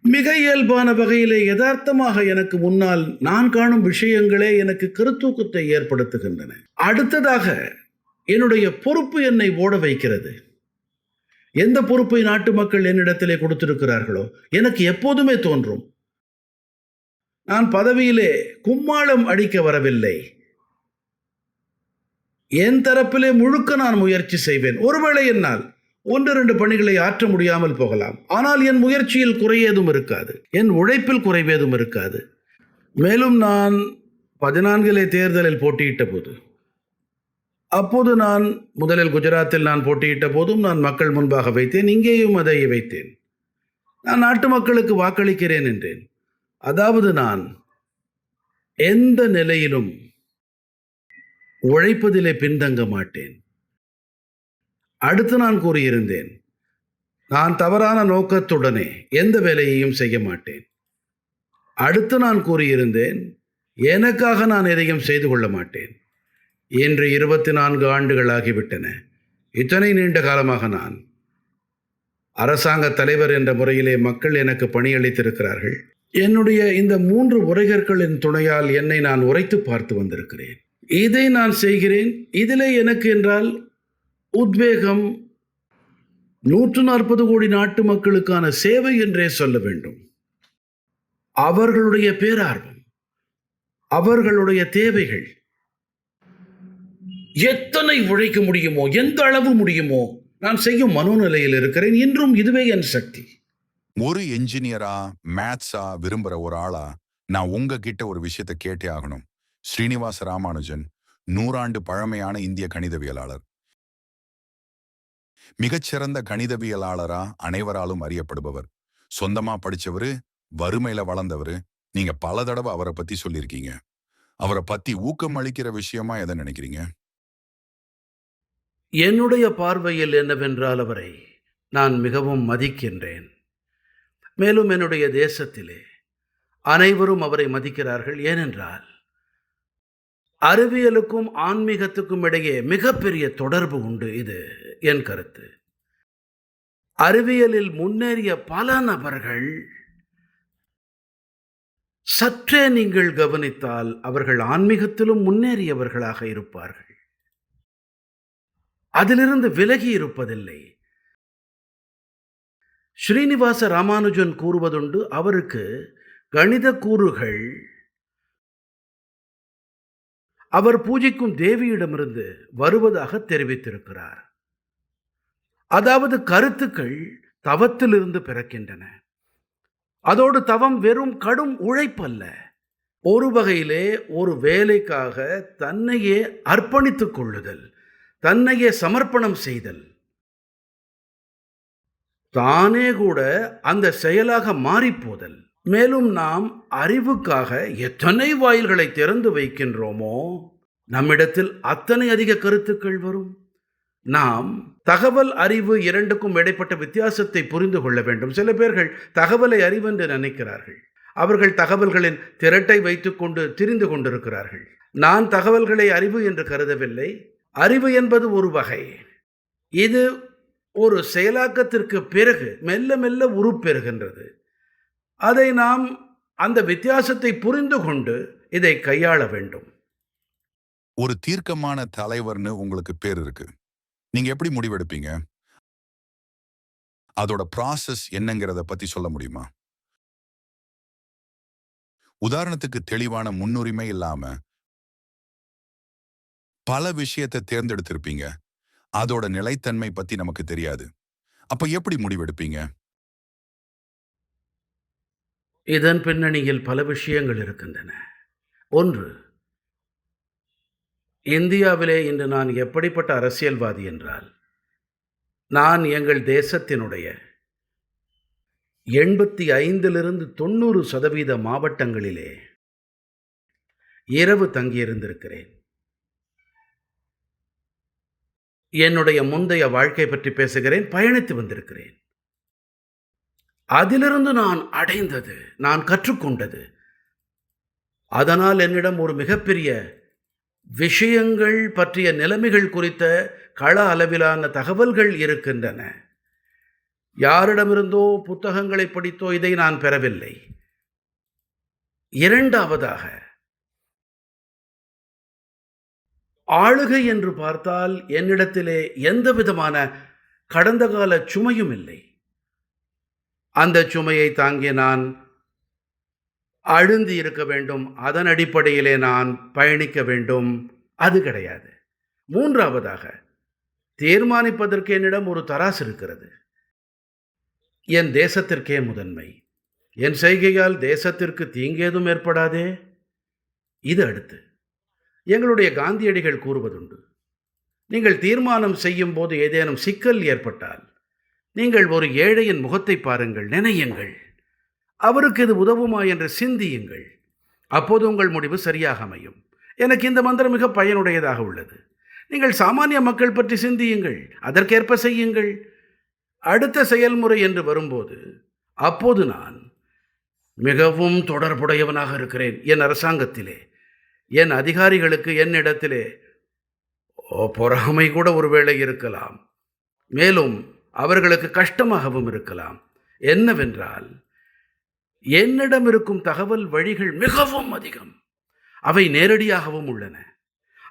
மிக இயல்பான வகையிலே யதார்த்தமாக எனக்கு முன்னால் நான் காணும் விஷயங்களே எனக்கு கருத்தூக்கத்தை ஏற்படுத்துகின்றன. அடுத்ததாக என்னுடைய பொறுப்பு என்னை ஓட வைக்கிறது. எந்த பொறுப்பை நாட்டு மக்கள் என்னிடத்திலே கொடுத்திருக்கிறார்களோ எனக்கு எப்போதுமே தோன்றும், நான் பதவியிலே கும்மாளம் அடிக்க வரவில்லை. என் தரப்பிலே முழுக்க நான் முயற்சி செய்வேன். ஒருவேளை என்னால் 1-2 பணிகளை ஆற்ற முடியாமல் போகலாம். ஆனால் என் முயற்சியில் குறையேதும் இருக்காது, என் உழைப்பில் குறைவேதும் இருக்காது. மேலும் நான் 14 தேர்தலில் போட்டியிட்ட போது, அப்போது நான் முதலில் குஜராத்தில் நான் போட்டியிட்ட போதும் நான் மக்கள் முன்பாக வைத்தேன், இங்கேயும் அதை வைத்தேன். நான் நாட்டு மக்களுக்கு வாக்களிக்கிறேன் என்றேன். அதாவது நான் எந்த நிலையிலும் உழைப்பதிலே பின்தங்க மாட்டேன். அடுத்து நான் கூறியிருந்தேன், நான் தவறான நோக்கத்துடனே எந்த வேலையையும் செய்ய மாட்டேன். அடுத்து நான் கூறியிருந்தேன், எனக்காக நான் எதையும் செய்து கொள்ள மாட்டேன். இன்று 24 ஆண்டுகள் ஆகிவிட்டன. இத்தனை நீண்ட காலமாக நான் அரசாங்க தலைவர் என்ற முறையிலே மக்கள் எனக்கு பணியளித்திருக்கிறார்கள். என்னுடைய இந்த 3 உரைகற்களின் துணையால் என்னை நான் உரைத்து பார்த்து வந்திருக்கிறேன். இதை நான் செய்கிறேன். இதிலே எனக்கு என்றால் உத்வேகம் 140 கோடி நாட்டு மக்களுக்கான சேவை என்றே சொல்ல வேண்டும். அவர்களுடைய பேரார்வம், அவர்களுடைய தேவைகள், எத்தனை உழைக்க முடியுமோ, எந்த அளவு முடியுமோ நான் செய்யும் மனோநிலையில் இருக்கிறேன். இன்றும் இதுவே என் சக்தி. ஒரு என்ஜினியரா, மேத்ஸா விரும்புற ஒரு ஆளா நான் உங்ககிட்ட ஒரு விஷயத்தை கேட்டே ஆகணும். ஸ்ரீனிவாச ராமானுஜன் 100 ஆண்டு பழமையான இந்திய கணிதவியலாளர். மிகச்சிறந்த கணிதவியலாளரா அனைவராலும் அறியப்படுபவர். சொந்தமா படிச்சவரு, வறுமையில வளர்ந்தவரு. நீங்க பல தடவை அவரை பத்தி சொல்லியிருக்கீங்க. அவரை பத்தி ஊக்கம் அளிக்கிற விஷயமா எதை நினைக்கிறீங்க? என்னுடைய பார்வையில் என்னவென்றால் அவரை நான் மிகவும் மதிக்கின்றேன். மேலும் என்னுடைய தேசத்திலே அனைவரும் அவரை மதிக்கிறார்கள். ஏனென்றால் அறிவியலுக்கும் ஆன்மீகத்துக்கும் இடையே மிகப்பெரிய தொடர்பு உண்டு. இது என் கருத்து. அறிவியலில் முன்னேறிய பல நபர்கள் சற்றே நீங்கள் கவனித்தால் அவர்கள் ஆன்மீகத்திலும் முன்னேறியவர்களாக இருப்பார்கள். அதிலிருந்து விலகி இருப்பதில்லை. ஸ்ரீனிவாச ராமானுஜன் கூறுவதுண்டு, அவருக்கு கணித கூறுகள் அவர் பூஜிக்கும் தேவியிடமிருந்து வருவதாக தெரிவித்திருக்கிறார். அதாவது கருத்துக்கள் தவத்திலிருந்து பிறக்கின்றன. அதோடு தவம் வெறும் கடும் உழைப்பல்ல, ஒரு வகையிலே ஒரு வேலைக்காக தன்னையே அர்ப்பணித்துக் கொள்ளுதல், தன்னையே சமர்ப்பணம் செய்தல், தானே கூட அந்த செயலாக மாறிப்போதல். மேலும் நாம் அறிவுக்காக எத்தனை வாயில்களை திறந்து வைக்கின்றோமோ நம்மிடத்தில் அத்தனை அதிக கருத்துக்கள் வரும். நாம் தகவல் அறிவு இரண்டுக்கும் இடைப்பட்ட வித்தியாசத்தை புரிந்து கொள்ள வேண்டும். சில பேர்கள் தகவலை அறிவென்று நினைக்கிறார்கள். அவர்கள் தகவல்களின் திரட்டை வைத்துக்கொண்டு திரிந்து கொண்டிருக்கிறார்கள். நான் தகவல்களை அறிவு என்று கருதவில்லை. அறிவு என்பது ஒரு வகை. இது ஒரு செயலாக்கத்திற்கு பிறகு மெல்ல மெல்ல உருப்பெறுகின்றது. அதை நாம் அந்த வித்தியாசத்தை புரிந்து கொண்டு இதை கையாள வேண்டும். ஒரு தீர்க்கமான தலைவர்னு உங்களுக்கு பேர் இருக்கு. நீங்க எப்படி முடிவெடுப்பீங்க? அதோட ப்ராசஸ் என்னங்கிறத பத்தி சொல்ல முடியுமா? உதாரணத்துக்கு தெளிவான முன்னுரிமை இல்லாம பல விஷயத்தை தேர்ந்தெடுத்திருப்பீங்க. அதோட நிலைத்தன்மை பத்தி நமக்கு தெரியாது. அப்ப எப்படி முடிவெடுப்பீங்க? இதன் பின்னணியில் பல விஷயங்கள் இருக்கின்றன. ஒன்று, இந்தியாவிலே இன்று நான் எப்படிப்பட்ட அரசியல்வாதி என்றால், நான் எங்கள் தேசத்தினுடைய 85லிருந்து 90% மாவட்டங்களிலே இரவு தங்கியிருந்திருக்கிறேன். என்னுடைய முந்தைய வாழ்க்கை பற்றி பேசுகிறேன். பயணித்து வந்திருக்கிறேன். அதிலிருந்து நான் அடைந்தது, நான் கற்றுக்கொண்டது, அதனால் என்னிடம் ஒரு மிகப்பெரிய விஷயங்கள் பற்றிய நிலைமைகள் குறித்த கள அளவிலான தகவல்கள் இருக்கின்றன. யாரிடமிருந்தோ புத்தகங்களை படித்தோ இதை நான் பெறவில்லை. இரண்டாவதாக, ஆளுகை என்று பார்த்தால் என்னிடத்திலே எந்த விதமான கடந்த கால சுமையும் இல்லை. அந்த சுமையை தாங்கி நான் அழுந்தி இருக்க வேண்டும், அதன் அடிப்படையிலே நான் பயணிக்க வேண்டும், அது கிடையாது. மூன்றாவதாக, தீர்மானிப்பதற்கு என்னிடம் ஒரு தராசு இருக்கிறது. என் தேசத்திற்கே முதன்மை. என் செய்கையால் தேசத்திற்கு தீங்கேதும் ஏற்படாதே. இது அடுத்து. எங்களுடைய காந்தியடிகள் கூறுவதுண்டு, நீங்கள் தீர்மானம் செய்யும் போது ஏதேனும் சிக்கல் ஏற்பட்டால் நீங்கள் ஒரு ஏழையின் முகத்தை பாருங்கள், நினையுங்கள், அவருக்கு இது உதவுமா என்று சிந்தியுங்கள். அப்போது உங்கள் முடிவு சரியாக அமையும். எனக்கு இந்த மந்திரம் மிக பயனுடையதாக உள்ளது. நீங்கள் சாமானிய மக்கள் பற்றி சிந்தியுங்கள், அதற்கேற்ப செய்யுங்கள். அடுத்த செயல்முறை என்று வரும்போது, அப்போது நான் மிகவும் தொடர்புடையவனாக இருக்கிறேன். என் அரசாங்கத்திலே, என் அதிகாரிகளுக்கு என்னிடத்திலே பொறாமை கூட ஒருவேளை இருக்கலாம். மேலும் அவர்களுக்கு கஷ்டமாகவும் இருக்கலாம். என்னவென்றால், என்னிடம் இருக்கும் தகவல் வழிகள் மிகவும் அதிகம். அவை நேரடியாகவும் உள்ளன.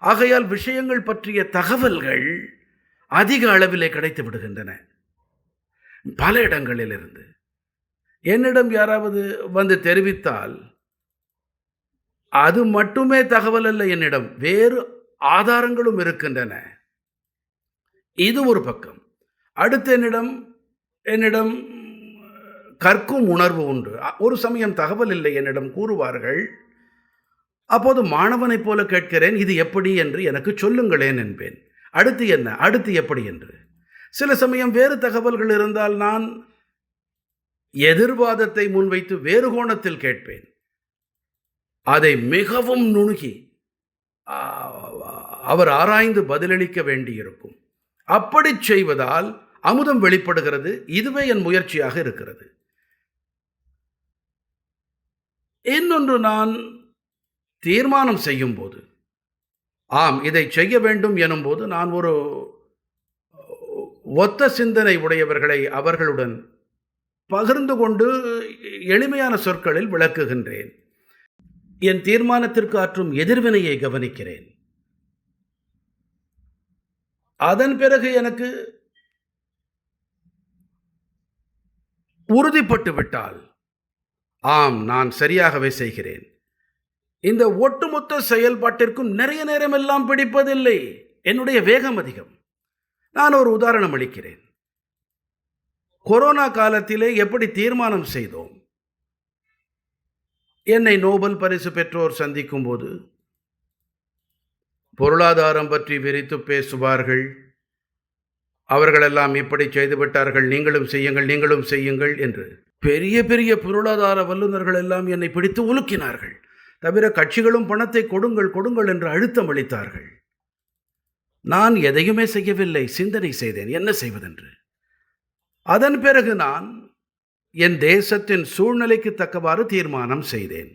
ஆகையால் விஷயங்கள் பற்றிய தகவல்கள் அதிக அளவிலே கிடைத்து விடுகின்றன. பல இடங்களிலிருந்து என்னிடம் யாராவது வந்து தெரிவித்தால், அது மட்டுமே தகவல் அல்ல, என்னிடம் வேறு ஆதாரங்களும் இருக்கின்றன. இது ஒரு பக்கம். அடுத்து என்னிடம் என்னிடம் கற்கும் உணர்வு உண்டு. ஒரு சமயம் தகவல் இல்லை என்னிடம் கூறுவார்கள். அப்போது மாணவனைப் போல கேட்கிறேன், இது எப்படி என்று எனக்கு சொல்லுங்களேன் என்பேன். அடுத்து என்ன, அடுத்து எப்படி என்று. சில சமயம் வேறு தகவல்கள் இருந்தால் நான் எதிர்வாதத்தை முன்வைத்து வேறு கோணத்தில் கேட்பேன். அதை மிகவும் நுணுகி அவர் ஆராய்ந்து பதிலளிக்க வேண்டியிருக்கும். அப்படி செய்வதால் அமுதம் வெளிப்படுகிறது. இதுவே என் முயற்சியாக இருக்கிறது. இன்னொன்று, நான் தீர்மானம் செய்யும் போது, ஆம் இதை செய்ய வேண்டும் எனும்போது, நான் ஒத்த சிந்தனை உடையவர்களை அவர்களுடன் பகிர்ந்து கொண்டு எளிமையான சொற்களில் விளக்குகின்றேன். என் தீர்மானத்திற்கு ஆற்றும் எதிர்வினையை கவனிக்கிறேன். அதன் பிறகு எனக்கு உறுதிப்பட்டு விட்டால், ஆம், நான் சரியாகவே செய்கிறேன். இந்த ஒட்டுமொத்த செயல்பாட்டிற்கும் நிறைய நேரமெல்லாம் பிடிப்பதில்லை. என்னுடைய வேகம் அதிகம். நான் ஒரு உதாரணம் அளிக்கிறேன். கொரோனா காலத்திலே எப்படி தீர்மானம் செய்தோம்? என்னை நோபல் பரிசு பெற்றோர் சந்திக்கும் போது பொருளாதாரம் பற்றி விரித்து பேசுவார்கள். அவர்களெல்லாம் இப்படி செய்துவிட்டார்கள், நீங்களும் செய்யுங்கள், நீங்களும் செய்யுங்கள் என்று. பெரிய பெரிய பொருளாதார வல்லுநர்கள் எல்லாம் என்னை பிடித்து உலுக்கினார்கள். தவிர கட்சிகளும் பணத்தை கொடுங்கள் கொடுங்கள் என்று அழுத்தம் அளித்தார்கள். நான் எதையுமே செய்யவில்லை, சிந்தனை செய்தேன் என்ன செய்வதென்று. அதன் பிறகு நான் என் தேசத்தின் சூழ்நிலைக்கு தக்கவாறு தீர்மானம் செய்தேன்.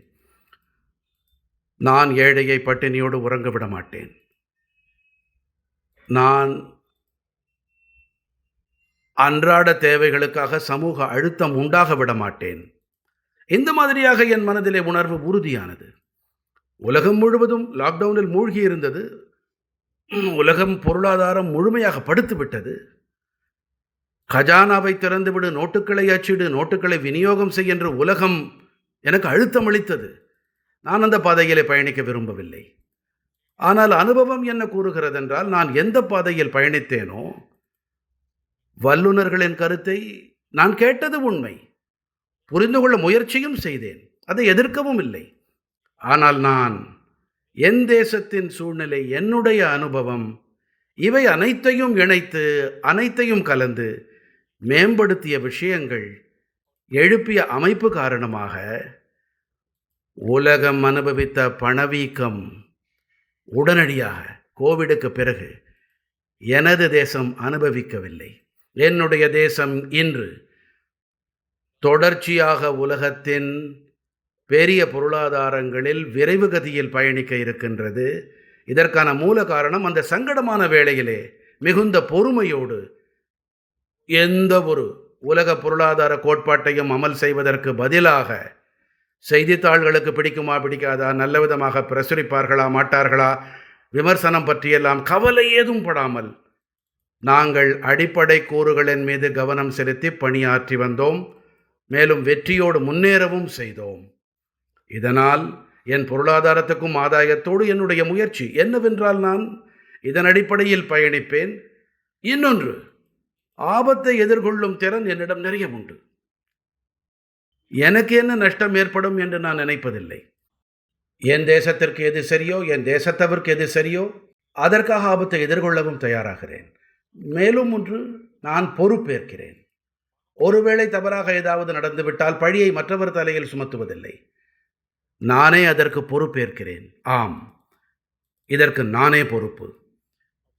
நான் ஏழையை பட்டினியோடு உறங்க விட மாட்டேன். நான் அன்றாட தேவைகளுக்காக சமூக அழுத்தம் உண்டாக விட மாட்டேன். இந்த மாதிரியாக என் மனதிலே உணர்வு உறுதியானது. உலகம் முழுவதும் லாக்டவுனில் மூழ்கி இருந்தது. உலகம் பொருளாதாரம் முழுமையாக படுத்துவிட்டது. கஜானாவை திறந்துவிடு, நோட்டுக்களை அச்சிடு, நோட்டுக்களை விநியோகம் செய் என்று உலகம் எனக்கு அழுத்தம் அளித்தது. நான் அந்த பாதையிலே பயணிக்க விரும்பவில்லை. ஆனால் அனுபவம் என்ன கூறுகிறதென்றால், நான் எந்த பாதையில் பயணித்தேனோ, வல்லுநர்களின் கருத்தை நான் கேட்டது உண்மை. புரிந்து கொள்ள முயற்சியும் செய்தேன். அதை எதிர்க்கவும் இல்லை. ஆனால் நான் என் தேசத்தின் சூழ்நிலை, என்னுடைய அனுபவம், இவை அனைத்தையும் இணைத்து அனைத்தையும் கலந்து மேம்படுத்திய விஷயங்கள், எழுப்பிய அமைப்பு காரணமாக உலகம் அனுபவித்த பணவீக்கம் உடனடியாக கோவிடுக்கு பிறகு எனது தேசம் அனுபவிக்கவில்லை. என்னுடைய தேசம் இன்று தொடர்ச்சியாக உலகத்தின் பெரிய பொருளாதாரங்களில் விரைவு கதியில் பயணிக்க இருக்கின்றது. இதற்கான மூல காரணம், அந்த சங்கடமான வேளையிலே மிகுந்த பொறுமையோடு எந்த ஒரு உலக பொருளாதார கோட்பாட்டையும் அமல் செய்வதற்கு பதிலாக, செய்தித்தாள்களுக்கு பிடிக்குமா பிடிக்காதா, நல்ல விதமாக பிரசுரிப்பார்களா மாட்டார்களா, விமர்சனம் பற்றியெல்லாம் கவலை ஏதும் படாமல் நாங்கள் அடிப்படை கூறுகளின் மீது கவனம் செலுத்தி பணியாற்றி வந்தோம். மேலும் வெற்றியோடு முன்னேறவும் செய்தோம். இதனால் என் பொருளாதாரத்துக்கும் ஆதாயத்தோடு என்னுடைய முயற்சி என்னவென்றால், நான் இதன் அடிப்படையில் பயணிப்பேன். இன்னொன்று, ஆபத்தை எதிர்கொள்ளும் திறன் என்னிடம் நிறைய உண்டு. எனக்கு என்ன நஷ்டம் ஏற்படும் என்று நான் நினைப்பதில்லை. என் தேசத்திற்கு எது சரியோ, என் தேசத்தவருக்கு எது சரியோ, அதற்காக ஆபத்தை எதிர்கொள்ளவும் தயாராகிறேன். மேலும் ஒன்று, நான் பொறுப்பேற்கிறேன். ஒருவேளை தவறாக ஏதாவது நடந்துவிட்டால் பழியை மற்றவர் தலையில் சுமத்துவதில்லை. நானே அதற்கு பொறுப்பேற்கிறேன். ஆம், இதற்கு நானே பொறுப்பு.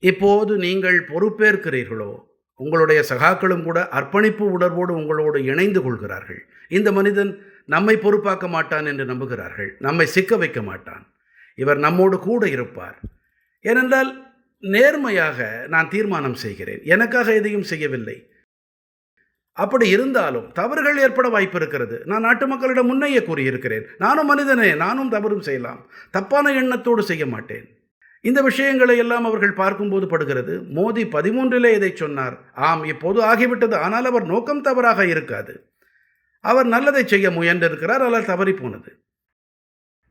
இப்போது நீங்கள் பொறுப்பேற்கிறீர்களோ, உங்களுடைய சகாக்களும் கூட அர்ப்பணிப்பு உணர்வோடு உங்களோடு இணைந்து கொள்கிறார்கள். இந்த மனிதன் நம்மை பொறுப்பாக்க மாட்டான் என்று நம்புகிறார்கள். நம்மை சிக்க வைக்க மாட்டான். இவர் நம்மோடு கூட இருப்பார். ஏனென்றால் நேர்மையாக நான் தீர்மானம் செய்கிறேன். எனக்காக எதையும் செய்யவில்லை. அப்படி இருந்தாலும் தவறுகள் ஏற்பட வாய்ப்பு இருக்கிறது. நான் நாட்டு மக்களிடம் முன்னையே கூறியிருக்கிறேன். நானும் மனிதனே, நானும் தவறும் செய்யலாம். தப்பான எண்ணத்தோடு செய்ய மாட்டேன். இந்த விஷயங்களை எல்லாம் அவர்கள் பார்க்கும்போது படுகிறது. மோடி 13 இதை சொன்னார். ஆம், இப்போது ஆகிவிட்டது. ஆனால் அவர் நோக்கம் தவறாக இருக்காது. அவர் நல்லதை செய்ய முயன்றிருக்கிறார், ஆனால் தவறி போனது.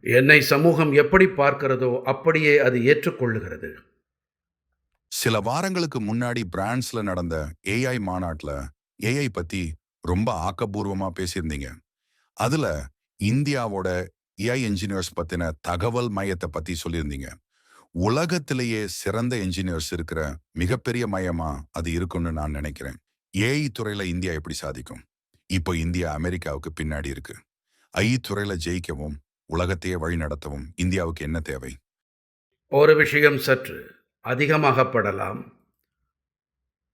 என்னை சமூகம் எப்படி பார்க்கிறதோ அப்படியே அது ஏற்றுக்கொள்ளுகிறது. சில வாரங்களுக்கு முன்னாடி பிரான்ஸ்ல நடந்த ஏஐ மாநாட்டுல ஏஐ பத்தி ரொம்ப ஆக்கப்பூர்வமா பேசியிருந்தீங்க. அதுல இந்தியாவோட ஏஐ என்ஜினியர்ஸ் பத்தின தகவல் மையத்தை பத்தி சொல்லியிருந்தீங்க. உலகத்திலேயே சிறந்த என்ஜினியர்ஸ் இருக்கிற மிகப்பெரிய மையமா அது இருக்குன்னு நான் நினைக்கிறேன். ஏஐ துறையில இந்தியா எப்படி சாதிக்கும்? இப்போ இந்தியா அமெரிக்காவுக்கு பின்னாடி இருக்கு. ஐ துறையில ஜெயிக்கவும் உலகத்தையே வழி நடத்தவும் இந்தியாவுக்கு என்ன தேவை? ஒரு விஷயம் சற்று அதிகமாகப்படலாம்.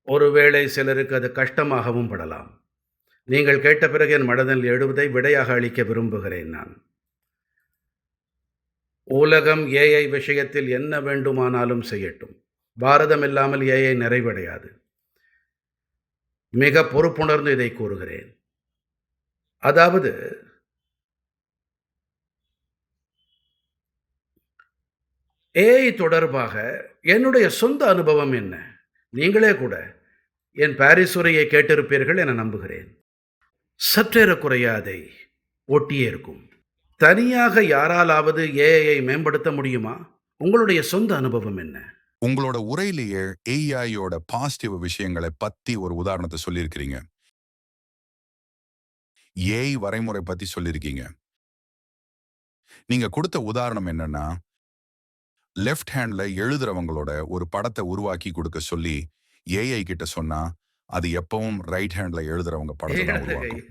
ஒருவேளை சிலருக்கு அது கஷ்டமாகவும் படலாம். நீங்கள் கேட்ட பிறகு என் மனதில் எழுவதை விடையாக அளிக்க விரும்புகிறேன். நான் உலகம் ஏஐ விஷயத்தில் என்ன வேண்டுமானாலும் செய்யட்டும். பாரதம் இல்லாமல் ஏஐ நிறைவடையாது. மிக பொறுப்புணர்ந்து இதை கூறுகிறேன். அதாவது ஏஐ தொடர்பாக என்னுடைய சொந்த அனுபவம் என்ன? நீங்களே கூட என் பாரிஸ் உரையை கேட்டிருப்பீர்கள் என நம்புகிறேன். சற்றேறக்குறைய அதை ஒட்டியே இருக்கும். தனியாக யாராலாவது ஏஐயை மேம்படுத்த முடியுமா? உங்களுடைய சொந்த அனுபவம் என்ன? உங்களோட உரையிலேயே ஏஐயோட பாசிட்டிவ் விஷயங்களை பத்தி ஒரு உதாரணத்தை சொல்லியிருக்கிறீங்க. ஏஐ வரைமுறை பத்தி சொல்லியிருக்கீங்க. நீங்க கொடுத்த உதாரணம் என்னன்னா, லெஃப்ட் ஹேண்ட்ல எழுதுறவங்களோட ஒரு படத்தை உருவாக்கி கொடுக்க சொல்லி ஏஐ கிட்ட சொன்னா, அது எப்பவும் ரைட் ஹேண்ட்ல எழுதுறவங்க படத்தை தான் இடது கை. உருவாக்கும்.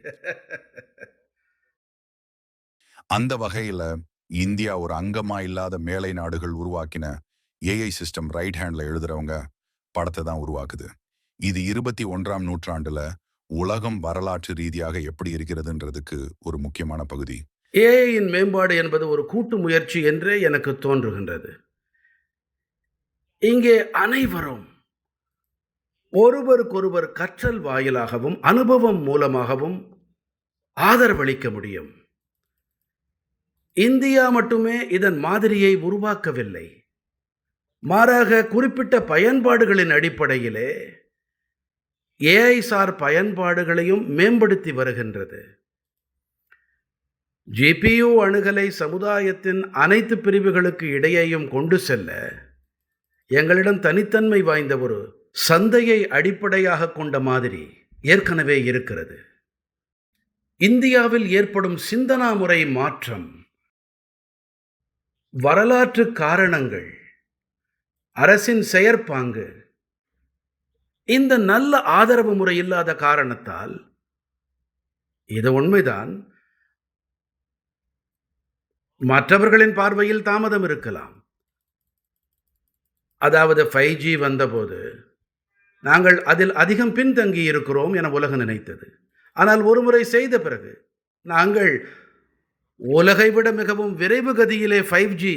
அந்த வகையில இந்தியா ஒரு அங்கமா இல்லாத மேலை நாடுகள் உருவாக்கின ஏஐ சிஸ்டம் ரைட் ஹேண்ட்ல எழுதுறவங்க படத்தை தான் உருவாக்குது. இது 21ஆம் நூற்றாண்டுல உலகம் வரலாற்று ரீதியாக எப்படி இருக்கிறதுன்றதுக்கு ஒரு முக்கியமான பகுதி. ஏஐயின் மேம்பாடு என்பது ஒரு கூட்டு முயற்சி என்றே எனக்கு தோன்றுகின்றது. இங்கே அனைவரும் ஒருவருக்கொருவர் கற்றல் வாயிலாகவும் அனுபவம் மூலமாகவும் ஆதரவளிக்க முடியும். இந்தியா மட்டுமே இதன் மாதிரியை உருவாக்கவில்லை. மாறாக குறிப்பிட்ட பயன்பாடுகளின் அடிப்படையிலே ஏஐ சார் பயன்பாடுகளையும் மேம்படுத்தி வருகின்றது. ஜிபியு அணுகலை சமுதாயத்தின் அனைத்து பிரிவுகளுக்கு இடையேயும் கொண்டு செல்ல எங்களிடம் தனித்தன்மை வாய்ந்த ஒரு சந்தையை அடிப்படையாக கொண்ட மாதிரி ஏற்கனவே இருக்கிறது. இந்தியாவில் ஏற்படும் சிந்தனா முறை மாற்றம், வரலாற்று காரணங்கள், அரசின் செயற்பாங்கு, இந்த நல்ல ஆதரவு முறை இல்லாத காரணத்தால் இது உண்மைதான், மற்றவர்களின் பார்வையில் தாமதம் இருக்கலாம். அதாவது 5G வந்தபோது நாங்கள் அதில் அதிகம் பின்தங்கி இருக்கிறோம் என உலகம் நினைத்தது. ஆனால் ஒருமுறை செய்த பிறகு நாங்கள் உலகை விட மிகவும் விரைவு கதியிலே 5G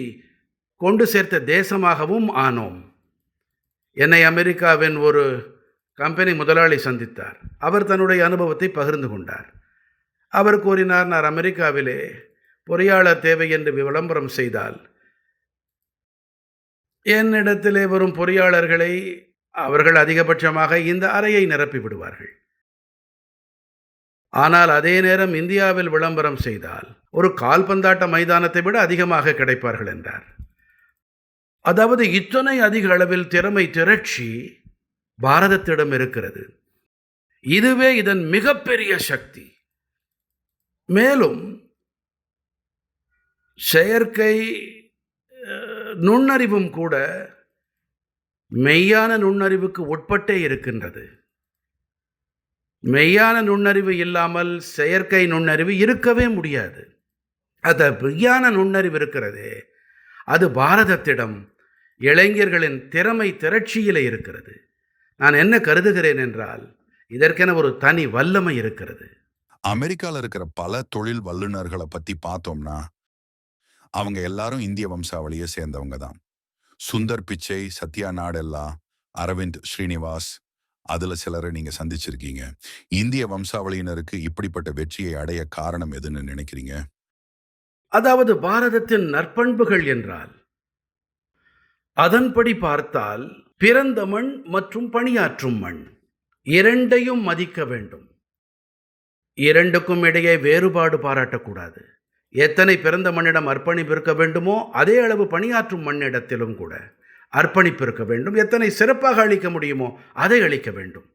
கொண்டு சேர்த்த தேசமாகவும் ஆனோம். என்னை அமெரிக்காவின் ஒரு கம்பெனி முதலாளி சந்தித்தார். அவர் தன்னுடைய அனுபவத்தை பகிர்ந்து கொண்டார். அவர் கூறினார், நான் அமெரிக்காவிலே பொறியாளர் தேவை என்று விளம்பரம் செய்தால் என்னிடத்திலே வரும் பொறியாளர்களை அவர்கள் அதிகபட்சமாக இந்த அறையை நிரப்பி விடுவார்கள். ஆனால் அதே நேரம் இந்தியாவில் விளம்பரம் செய்தால் ஒரு கால்பந்தாட்ட மைதானத்தை விட அதிகமாக கிடைப்பார்கள் என்றார். அதாவது இத்தனை அதிக அளவில் திறமை திரட்சி பாரதத்திடம் இருக்கிறது. இதுவே இதன் மிகப்பெரிய சக்தி. மேலும் செயற்கை நுண்ணறிவும் கூட மெய்யான நுண்ணறிவுக்கு உட்பட்டே இருக்கின்றது. மெய்யான நுண்ணறிவு இல்லாமல் செயற்கை நுண்ணறிவு இருக்கவே முடியாது. அந்த மெய்யான நுண்ணறிவு இருக்கிறதே, அது பாரதத்திடம் இளைஞர்களின் திறமை திரட்சியிலே இருக்கிறது. நான் என்ன கருதுகிறேன் என்றால், இதற்கென ஒரு தனி வல்லமை இருக்கிறது. அமெரிக்கால இருக்கிற பல தொழில் வல்லுநர்களை பத்தி பார்த்தோம்னா, அவங்க எல்லாரும் இந்திய வம்சாவளியை சேர்ந்தவங்க தான். சுந்தர் பிச்சை, சத்யா நாடெல்லா, அரவிந்த் ஸ்ரீனிவாஸ், அதுல சிலரை நீங்க சந்திச்சிருக்கீங்க. இந்திய வம்சாவளியினருக்கு இப்படிப்பட்ட வெற்றியை அடைய காரணம் எதுன்னு நினைக்கிறீங்க? அதாவது பாரதத்தின் நற்பண்புகள் என்றால், அதன்படி பார்த்தால் பிறந்த மண் மற்றும் பணியாற்றும் மண் இரண்டையும் மதிக்க வேண்டும். இரண்டுக்கும் இடையே வேறுபாடு பாராட்டக்கூடாது. எத்தனை பிறந்த மண்ணிடம் அர்ப்பணிப்பு இருக்க வேண்டுமோ அதே அளவு பணியாற்றும் மண்ணிடத்திலும் கூட அர்ப்பணிப்பு இருக்க வேண்டும். எத்தனை சிறப்பாக அளிக்க முடியுமோ அதை அளிக்க வேண்டும்.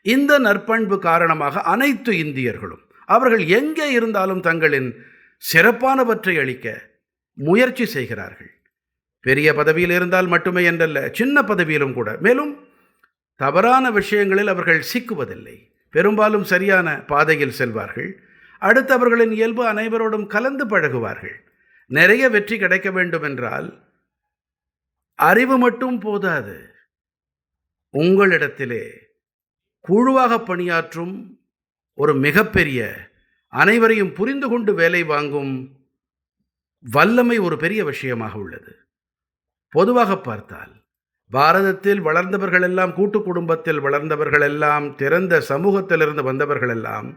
இந்த நற்பண்பு காரணமாக அனைத்து இந்தியர்களும் அவர்கள் எங்கே இருந்தாலும் தங்களின் சிறப்பானவற்றை அளிக்க முயற்சி செய்கிறார்கள். பெரிய பதவியில் இருந்தால் மட்டுமே என்றல்ல, சின்ன பதவியிலும் கூட. மேலும் தவறான விஷயங்களில் அவர்கள் சிக்குவதில்லை. பெரும்பாலும் சரியான பாதையில் செல்வார்கள். அடுத்தவர்களின் இயல்பு அனைவரோடும் கலந்து பழகுவார்கள். நிறைய வெற்றி கிடைக்க வேண்டும் என்றால் அறிவு மட்டும் போதாது. உங்களிடத்திலே குழுவாக பணியாற்றும் ஒரு மிகப்பெரிய, அனைவரையும் புரிந்து கொண்டு வேலை வாங்கும் வல்லமை ஒரு பெரிய விஷயமாக உள்ளது. பொதுவாக பார்த்தால் பாரதத்தில் வளர்ந்தவர்கள் எல்லாம் கூட்டு குடும்பத்தில் வளர்ந்தவர்கள் எல்லாம் திறந்த சமூகத்திலிருந்து வந்தவர்கள் எல்லாம்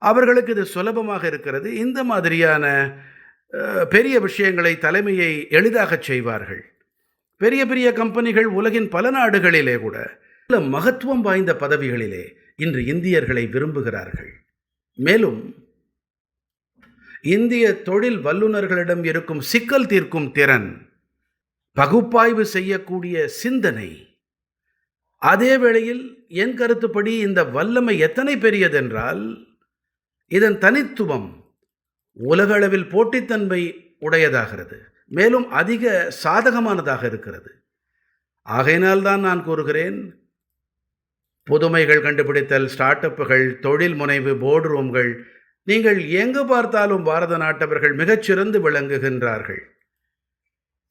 அவர்களுக்கு இது சுலபமாக இருக்கிறது. இந்த மாதிரியான பெரிய விஷயங்களை தலைமையை எளிதாகச் செய்வார்கள். பெரிய பெரிய கம்பெனிகள் உலகின் பல நாடுகளிலே கூட சில மகத்துவம் வாய்ந்த பதவிகளிலே இன்று இந்தியர்களை விரும்புகிறார்கள். மேலும் இந்திய தொழில் வல்லுநர்களிடம் இருக்கும் சிக்கல் தீர்க்கும் திறன், பகுப்பாய்வு செய்யக்கூடிய சிந்தனை, அதே வேளையில் என் கருத்துப்படி இந்த வல்லமை எத்தனை பெரியதென்றால் இதன் தனித்துவம் உலக அளவில் போட்டித்தன்மை உடையதாகிறது. மேலும் அதிக சாதகமானதாக இருக்கிறது. ஆகையினால்தான் நான் கூறுகிறேன், புதுமைகள் கண்டுபிடித்தல், ஸ்டார்ட் அப்புகள், தொழில் முனைவு, போர்டு ரூம்கள், நீங்கள் எங்கு பார்த்தாலும் பாரத நாட்டவர்கள் மிகச்சிறந்து விளங்குகின்றார்கள்.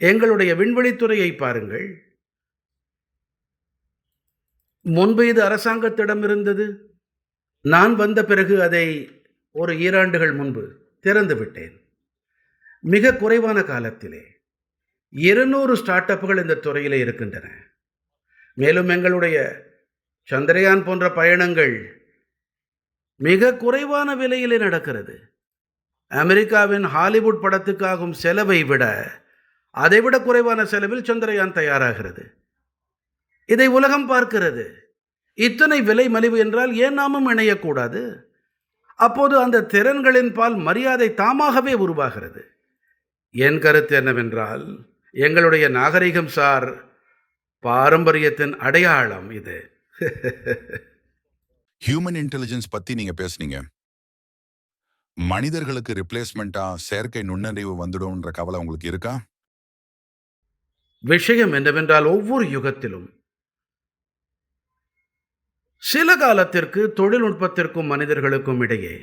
எங்களுடைய விண்வெளித்துறையை பாருங்கள். முன்பு இது அரசாங்கத்திடம் இருந்தது. நான் வந்த பிறகு அதை ஒரு ஈராண்டுகள் முன்பு திறந்து விட்டேன். மிக குறைவான காலத்திலே 200 ஸ்டார்ட் அப்புகள் இந்த துறையிலே இருக்கின்றன. மேலும் எங்களுடைய சந்திரயான் போன்ற பயணங்கள் மிக குறைவான விலையிலே நடக்கிறது. அமெரிக்காவின் ஹாலிவுட் படத்துக்காகும் செலவை விட அதைவிட குறைவான செலவில் சந்திரயான் தயாராகிறது. இதை உலகம் பார்க்கிறது. இத்தனை விலை மலிவு என்றால் ஏன் நாமும் இணையக்கூடாது? அப்போது அந்த திறன்களின் பால் மரியாதை தாமாகவே உருவாகிறது. என் கருத்து என்னவென்றால், எங்களுடைய நாகரிகம் சார் பாரம்பரியத்தின் அடையாளம் இது. ஹியூமன் இன்டெலிஜென்ஸ் பத்தி நீங்க பேசுனீங்க. மனிதர்களுக்கு ரிப்ளேஸ்மெண்டா செயற்கை நுண்ணறிவு வந்துடும்ன்ற கவலை உங்களுக்கு இருக்கா? விஷயம் என்னவென்றால், ஒவ்வொரு யுகத்திலும் சில காலத்திற்கு தொழில்நுட்பத்திற்கும் மனிதர்களுக்கும் இடையே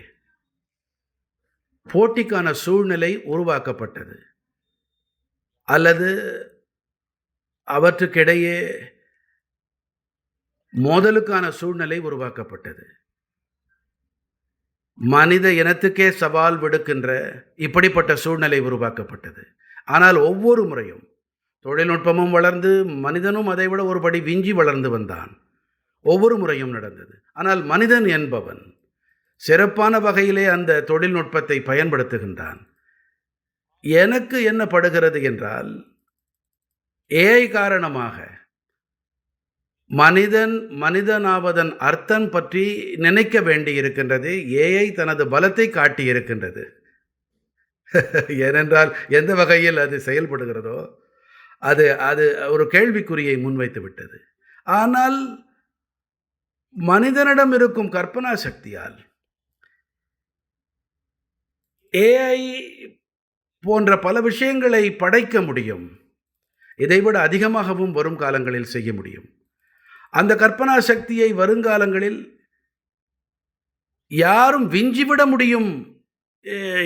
போட்டிக்கான சூழ்நிலை உருவாக்கப்பட்டது, அல்லது அவற்றுக்கிடையே மோதலுக்கான சூழ்நிலை உருவாக்கப்பட்டது. மனித இனத்துக்கே சவால் விடுக்கின்ற இப்படிப்பட்ட சூழ்நிலை உருவாக்கப்பட்டது. ஆனால் ஒவ்வொரு முறையும் தொழில்நுட்பமும் வளர்ந்து மனிதனும் அதைவிட ஒருபடி விஞ்சி வளர்ந்து வந்தான். ஒவ்வொரு முறையும் நடந்தது. ஆனால் மனிதன் என்பவன் சிறப்பான வகையிலே அந்த தொழில்நுட்பத்தை பயன்படுத்துகின்றான். எனக்கு என்ன படுகிறது என்றால், ஏஐ காரணமாக மனிதனாவதன் அர்த்தம் பற்றி நினைக்க வேண்டி இருக்கின்றது. ஏஐ தனது பலத்தை காட்டியிருக்கின்றது. ஏனென்றால் எந்த வகையில் அது செயல்படுகிறதோ அது அது ஒரு கேள்விக்குறியை முன்வைத்து விட்டது. ஆனால் மனிதனிடம் இருக்கும் கற்பனா சக்தியால் ஏஐ போன்ற பல விஷயங்களை படைக்க முடியும். இதைவிட அதிகமாகவும் வரும் காலங்களில் செய்ய முடியும். அந்த கற்பனா சக்தியை வருங்காலங்களில் யாரும் விஞ்சிவிட முடியும்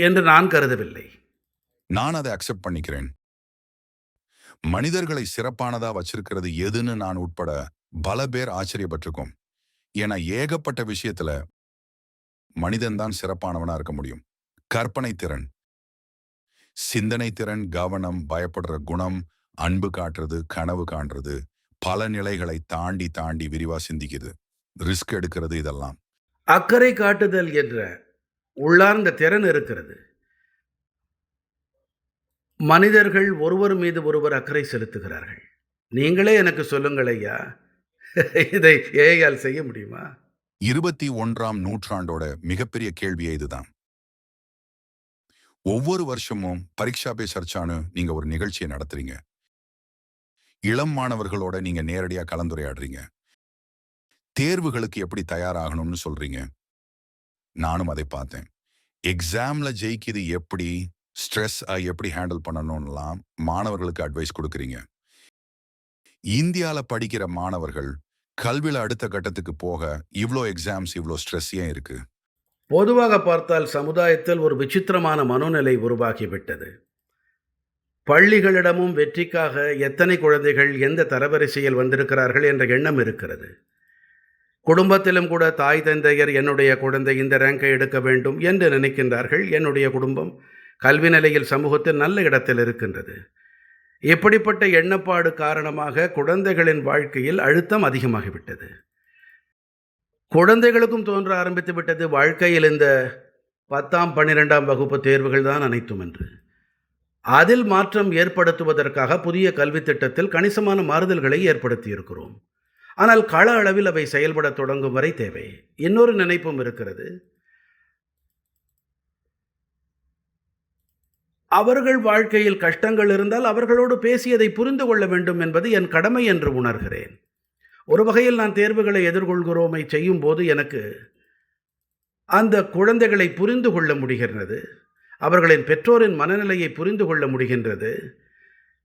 என்று நான் கருதவில்லை. நான் அதை அக்செப்ட் பண்ணிக்கிறேன். மனிதர்களை சிறப்பானதா வச்சிருக்கிறது எதுன்னு நான் உட்பட பல பேர் ஆச்சரியப்பட்டிருக்கோம். ஏன்னா ஏகப்பட்ட விஷயத்துல மனிதன் தான் சிறப்பானவனா இருக்க முடியும். கற்பனை திறன், சிந்தனை திறன், கவனம், பயப்படுற குணம், அன்பு காட்டுறது, கனவு காண்றது, பல நிலைகளை தாண்டி தாண்டி விரிவா சிந்திக்குது, ரிஸ்க் எடுக்கிறது, இதெல்லாம் அக்கறை காட்டுதல் என்ற உள்ளார்ந்த திறன் இருக்கிறது. மனிதர்கள் ஒருவர் மீது ஒருவர் அக்கறை செலுத்துகிறார்கள். நீங்களே எனக்கு சொல்லுங்கள் ஐயா, இதை ஏஐயால் செய்ய முடியுமா? 21ஆம் நூற்றாண்டோட மிகப்பெரிய கேள்வியே இதுதான். ஒவ்வொரு வருஷமும் பரீட்சா பே சர்ச்சான்னு நீங்க ஒரு நிகழ்ச்சியை நடத்துறீங்க. இளம் மாணவர்களோட நீங்க நேரடியா கலந்துரையாடுறீங்க. தேர்வுகளுக்கு எப்படி தயாராகணும்னு சொல்றீங்க. நானும் அதை பார்த்தேன். எக்ஸாம்ல ஜெயிக்குது எப்படி, ஸ்ட்ரெஸ் எப்படி ஹேண்டில் பண்ணணும்லாம் மாணவர்களுக்கு அட்வைஸ் கொடுக்குறீங்க. இந்தியால படிக்கிற மாணவர்கள் கல்வியில அடுத்த கட்டத்துக்கு போக இவ்ளோ எக்ஸாம்ஸ், இவ்ளோ ஸ்ட்ரெஸ் ஏன் இருக்கு? பொதுவாக பார்த்தால் சமுதாயத்தில் ஒரு விசித்திரமான மனோநிலை உருவாகிவிட்டது. பள்ளிகளிடமும் வெற்றிக்காக எத்தனை குழந்தைகள் எந்த தரவரிசையில் வந்திருக்கிறார்கள் என்ற எண்ணம் இருக்கிறது. குடும்பத்திலும் கூட தாய் தந்தையர் என்னுடைய குழந்தை இந்த ரேங்கை எடுக்க வேண்டும் என்று நினைக்கின்றார்கள். என்னுடைய குடும்பம் கல்வி நிலையில் சமூகத்தில் நல்ல இடத்தில் இருக்கின்றது. இப்படிப்பட்ட எண்ணப்பாடு காரணமாக குழந்தைகளின் வாழ்க்கையில் அழுத்தம் அதிகமாகிவிட்டது. குழந்தைகளுக்கும் தோன்ற ஆரம்பித்து விட்டது வாழ்க்கையில் இந்த 10ஆம் 12ஆம் வகுப்பு தேர்வுகள் தான் அனைத்தும் என்று. அதில் மாற்றம் ஏற்படுத்துவதற்காக புதிய கல்வித் திட்டத்தில் கணிசமான மாறுதல்களை ஏற்படுத்தியிருக்கிறோம். ஆனால் கள அளவில் அவை செயல்படத் தொடங்கும் வரை தேவை. இன்னொரு நினைப்பும் இருக்கிறது. அவர்கள் வாழ்க்கையில் கஷ்டங்கள் இருந்தால் அவர்களோடு பேசி அதை புரிந்து கொள்ள வேண்டும் என்பது என் கடமை என்று உணர்கிறேன். ஒரு வகையில் நான் தேர்வுகளை எதிர்கொள்கிறோமை செய்யும்போது எனக்கு அந்த குழந்தைகளை புரிந்து கொள்ள முடிகிறது. அவர்களின் பெற்றோரின் மனநிலையை புரிந்து கொள்ள முடிகின்றது.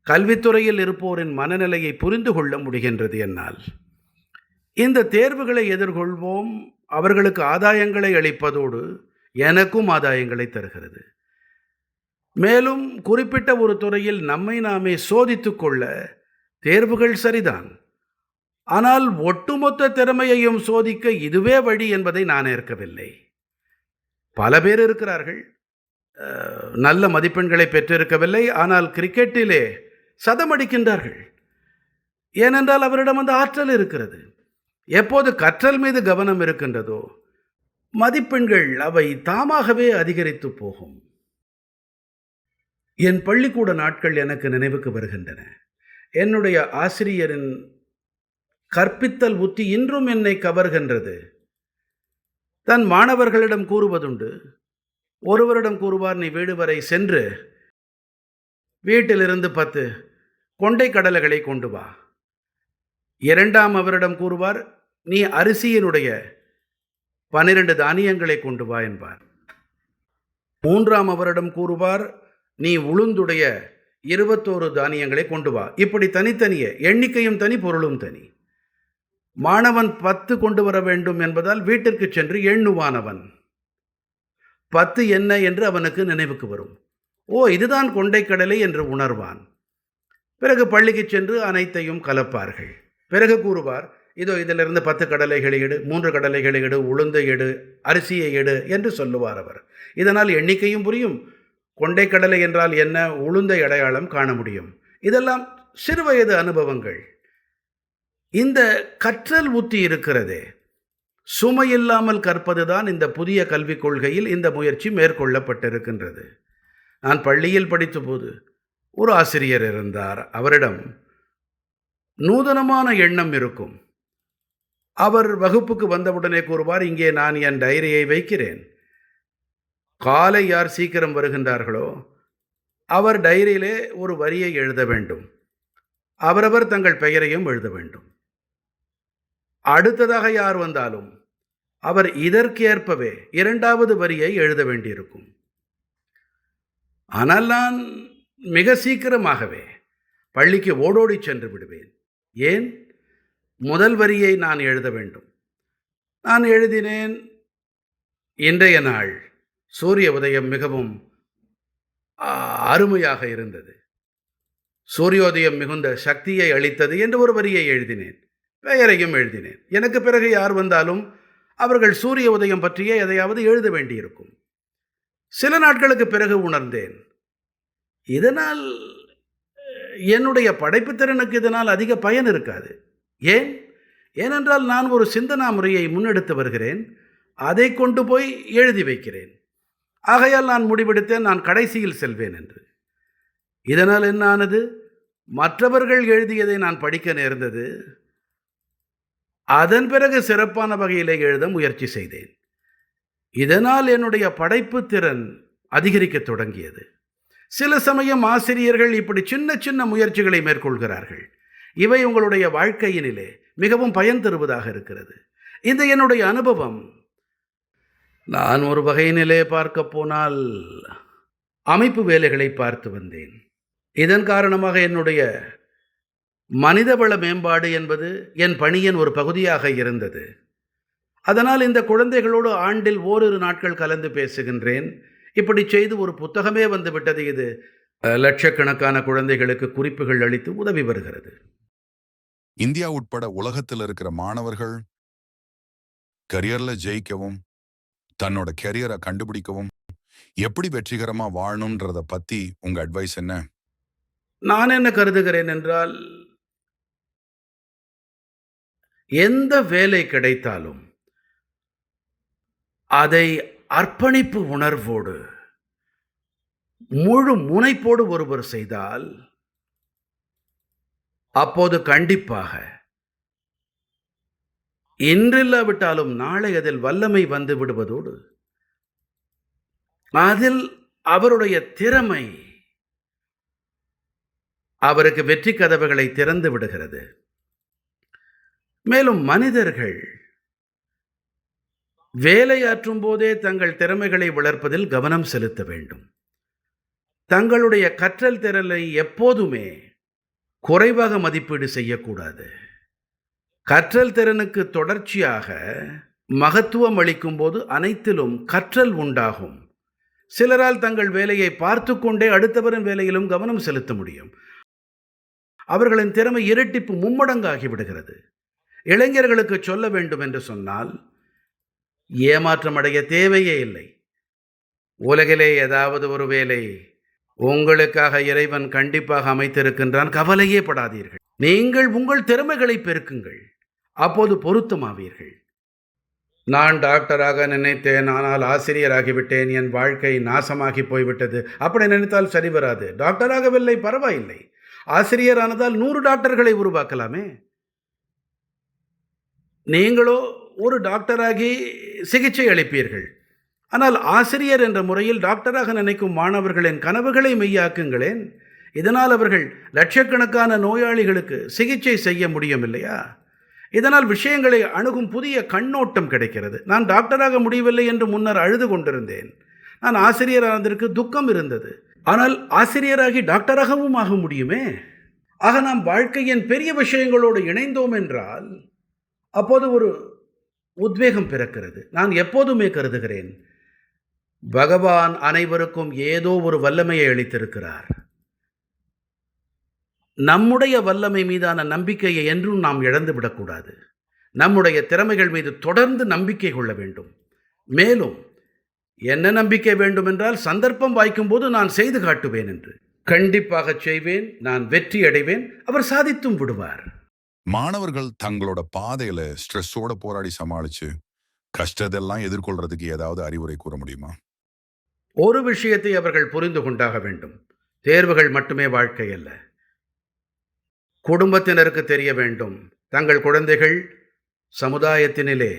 கல்வித்துறையில் இருப்போரின் மனநிலையை புரிந்து கொள்ள முடிகின்றது என்னால். இந்த தேர்வுகளை எதிர்கொள்வோம் அவர்களுக்கு ஆதாயங்களை அளிப்பதோடு எனக்கும் ஆதாயங்களை தருகிறது. மேலும் குறிப்பிட்ட ஒரு துறையில் நம்மை நாமே சோதித்துக் கொள்ள தேர்வுகள் சரிதான். ஆனால் ஒட்டுமொத்த திறமையையும் சோதிக்க இதுவே வழி என்பதை நான் ஏற்கவில்லை. பல பேர் இருக்கிறார்கள், நல்ல மதிப்பெண்களை பெற்றிருக்கவில்லை, ஆனால் கிரிக்கெட்டிலே சதமடிக்கின்றார்கள். ஏனென்றால் அவரிடம் அந்த ஆற்றல் இருக்கிறது. எப்போது கற்றல் மீது கவனம் இருக்கின்றதோ மதிப்பெண்கள் அவை தாமாகவே அதிகரித்து போகும். என் பள்ளிக்கூட நாட்கள் எனக்கு நினைவுக்கு வருகின்றன. என்னுடைய ஆசிரியரின் கற்பித்தல் உத்தி இன்றும் என்னை கவர்கின்றது. தன் மாணவர்களிடம் கூறுவதுண்டு. ஒருவரிடம் கூறுவார், நீ வீடு வரை சென்று வீட்டிலிருந்து 10 கொண்டை கடலைகளை கொண்டு வா. இரண்டாம் அவரிடம் கூறுவார், நீ அரிசியினுடைய 12 தானியங்களை கொண்டு வா என்பார். மூன்றாம் அவரிடம் கூறுவார், நீ உளுந்துடைய 21 தானியங்களை கொண்டு வா. இப்படி தனித்தனியே, எண்ணிக்கையும் தனி பொருளும் தனி. மாணவன் 10 கொண்டு வர வேண்டும் என்பதால் வீட்டிற்கு சென்று எண்ணுவானவன். 10 என்ன என்று அவனுக்கு நினைவுக்கு வரும். ஓ, இதுதான் கொண்டைக்கடலை என்று உணர்வான். பிறகு பள்ளிக்கு சென்று அனைத்தையும் கலப்பார்கள். பிறகு கூறுவார், இதோ இதிலிருந்து 10 கடலைகளை எடு, 3 கடலைகளை எடு, உளுந்தை எடு, அரிசியை எடு என்று சொல்லுவார் அவர். இதனால் எண்ணிக்கையும் புரியும், கொண்டைக்கடலை என்றால் என்ன, உளுந்தை அடையாளம் காண முடியும். இதெல்லாம் சிறுவயது அனுபவங்கள். இந்த கற்றல் உத்தி இருக்கிறதே, சுமையில்லாமல் கற்பதுதான் இந்த புதிய கல்விக் கொள்கையில் இந்த முயற்சி மேற்கொள்ளப்பட்டிருக்கின்றது. நான் பள்ளியில் படித்தபோது ஒரு ஆசிரியர் இருந்தார். அவரிடம் நூதனமான எண்ணம் இருக்கும். அவர் வகுப்புக்கு வந்தவுடனே கூறுவார், இங்கே நான் என் டைரியை வைக்கிறேன். காலை யார் சீக்கிரம் வருகின்றார்களோ அவர் டைரியிலே ஒரு வரியை எழுத வேண்டும். அவரவர் தங்கள் பெயரையும் எழுத வேண்டும். அடுத்ததாக யார் வந்தாலும் அவர் இதற்கேற்பவே 2வது வரியை எழுத வேண்டியிருக்கும். ஆனால் நான் மிக சீக்கிரமாகவே பள்ளிக்கு ஓடோடி சென்று விடுவேன். ஏன்? முதல் வரியை நான் எழுத வேண்டும். நான் எழுதினேன், இன்றைய நாள் சூரிய உதயம் மிகவும் அருமையாக இருந்தது, சூரியோதயம் மிகுந்த சக்தியை அளித்தது என்று ஒரு வரியை எழுதினேன். பெயரையும் எழுதினேன். எனக்கு பிறகு யார் வந்தாலும் அவர்கள் சூரிய உதயம் பற்றியே எதையாவது எழுத வேண்டியிருக்கும். சில நாட்களுக்கு பிறகு உணர்ந்தேன், இதனால் என்னுடைய படைப்புத்திறனுக்கு இதனால் அதிக பயன் இருக்காது. ஏன்? ஏனென்றால் நான் ஒரு சிந்தனா முறையை முன்னெடுத்து வருகிறேன், அதை கொண்டு போய் எழுதி வைக்கிறேன். ஆகையால் நான் முடிவெடுத்தேன், நான் கடைசியில் செல்வேன் என்று. இதனால் என்ன ஆனது? மற்றவர்கள் எழுதியதை நான் படிக்க நேர்ந்தது. அதன் பிறகு சிறப்பான வகையிலே எழுத முயற்சி செய்தேன். இதனால் என்னுடைய படைப்பு திறன் அதிகரிக்கத் தொடங்கியது. சில சமயம் ஆசிரியர்கள் இப்படி சின்ன சின்ன முயற்சிகளை மேற்கொள்கிறார்கள். இவை உங்களுடைய வாழ்க்கையினிலே மிகவும் பயன் தருவதாக இருக்கிறது. இந்த என்னுடைய அனுபவம். நான் ஒரு வகையினிலே பார்க்க போனால் அமைப்பு வேலைகளை பார்த்து வந்தேன். இதன் காரணமாக என்னுடைய மனிதவள மேம்பாடு என்பது என் பணியின் ஒரு பகுதியாக இருந்தது. அதனால் இந்த குழந்தைகளோடு ஆண்டில் ஓரிரு நாட்கள் கலந்து பேசுகின்றேன். இப்படி செய்து ஒரு புத்தகமே வந்துவிட்டது. இது லட்சக்கணக்கான குழந்தைகளுக்கு குறிப்புகள் அளித்து உதவி வருகிறது. இந்தியா உட்பட உலகத்தில் இருக்கிற மாணவர்கள் கரியர்ல ஜெயிக்கவும் தன்னோட கெரியரை கண்டுபிடிக்கவும் எப்படி வெற்றிகரமா வாழணுன்றத பத்தி உங்க அட்வைஸ் என்ன? நான் என்ன கருதுகிறேன் என்றால், எந்த வேலை கிடைத்தாலும் அதை அர்ப்பணிப்பு உணர்வோடு, முழு முனைப்போடு ஒருவர் செய்தால், அப்போது கண்டிப்பாக இன்றில்லாவிட்டாலும் நாளை அதில் வல்லமை வந்து விடுவதோடு, அதில் அவருடைய திறமை அவருக்கு வெற்றி கதவுகளை திறந்து விடுகிறது. மேலும் மனிதர்கள் வேலையாற்றும் போதே தங்கள் திறமைகளை வளர்ப்பதில் கவனம் செலுத்த வேண்டும். தங்களுடைய கற்றல் திறனை எப்போதுமே குறைவாக மதிப்பீடு செய்யக்கூடாது. கற்றல் திறனுக்கு தொடர்ச்சியாக மகத்துவம் அளிக்கும் போது அனைத்திலும் கற்றல் உண்டாகும். சிலரால் தங்கள் வேலையை பார்த்து கொண்டே அடுத்தவரின் வேலையிலும் கவனம் செலுத்த முடியும். அவர்களின் திறமை இரட்டிப்பு மும்மடங்காகி விடுகிறது. இளைஞர்களுக்கு சொல்ல வேண்டும் என்று சொன்னால், ஏமாற்றம் அடைய தேவையே இல்லை. உலகிலே ஏதாவது ஒரு வேலை உங்களுக்காக இறைவன் கண்டிப்பாக அமைத்திருக்கின்றான். கவலையே படாதீர்கள். நீங்கள் உங்கள் திறமைகளை பெருக்குங்கள். அப்போது பொருத்தமாவீர்கள். நான் டாக்டராக நினைத்தேன், ஆனால் ஆசிரியராகிவிட்டேன், என் வாழ்க்கை நாசமாகி போய்விட்டது. அப்படி நினைத்தால் சரி வராது. டாக்டராகவில்லை, பரவாயில்லை. ஆசிரியரானதால் 100 டாக்டர்களை உருவாக்கலாமே. நீங்களோ ஒரு டாக்டராகி சிகிச்சை அளிப்பீர்கள். ஆனால் ஆசிரியர் என்ற முறையில் டாக்டராக நினைக்கும் மாணவர்களின் கனவுகளை மெய்யாக்குங்களேன். இதனால் அவர்கள் லட்சக்கணக்கான நோயாளிகளுக்கு சிகிச்சை செய்ய முடியும் இல்லையா? இதனால் விஷயங்களை அணுகும் புதிய கண்ணோட்டம் கிடைக்கிறது. நான் டாக்டராக முடியவில்லை என்று முன்னர் அழுது கொண்டிருந்தேன். நான் ஆசிரியரானதற்கு துக்கம் இருந்தது. ஆனால் ஆசிரியராகி டாக்டராகவும் ஆக முடியுமே. ஆக நாம் வாழ்க்கையின் பெரிய விஷயங்களோடு இணைந்தோம் என்றால் அப்போது ஒரு உத்வேகம் பிறக்கிறது. நான் எப்போதுமே கருதுகிறேன், பகவான் அனைவருக்கும் ஏதோ ஒரு வல்லமையை அளித்திருக்கிறார். நம்முடைய வல்லமை மீதான நம்பிக்கையை என்றும் நாம் இழந்துவிடக்கூடாது. நம்முடைய திறமைகள் மீது தொடர்ந்து நம்பிக்கை கொள்ள வேண்டும். மேலும் என்ன நம்பிக்கை வேண்டுமென்றால், சந்தர்ப்பம் வாய்க்கும்போது நான் செய்து காட்டுவேன் என்று. கண்டிப்பாக செய்வேன், நான் வெற்றி அடைவேன், அவர் சாதித்தும் விடுவார். மாணவர்கள் தங்களோட பாதையில ஸ்ட்ரெஸ்ஸோட போராடி சமாளிச்சு கஷ்டத்தெல்லாம் எதிர்கொள்றதுக்கு ஏதாவது அறிவுரை கூற முடியுமா? ஒரு விஷயத்தை அவர்கள் புரிந்து கொண்டாக வேண்டும். தேர்வுகள் மட்டுமே வாழ்க்கை அல்ல. குடும்பத்தினருக்கு தெரிய வேண்டும், தங்கள் குழந்தைகள் சமுதாயத்தினிலே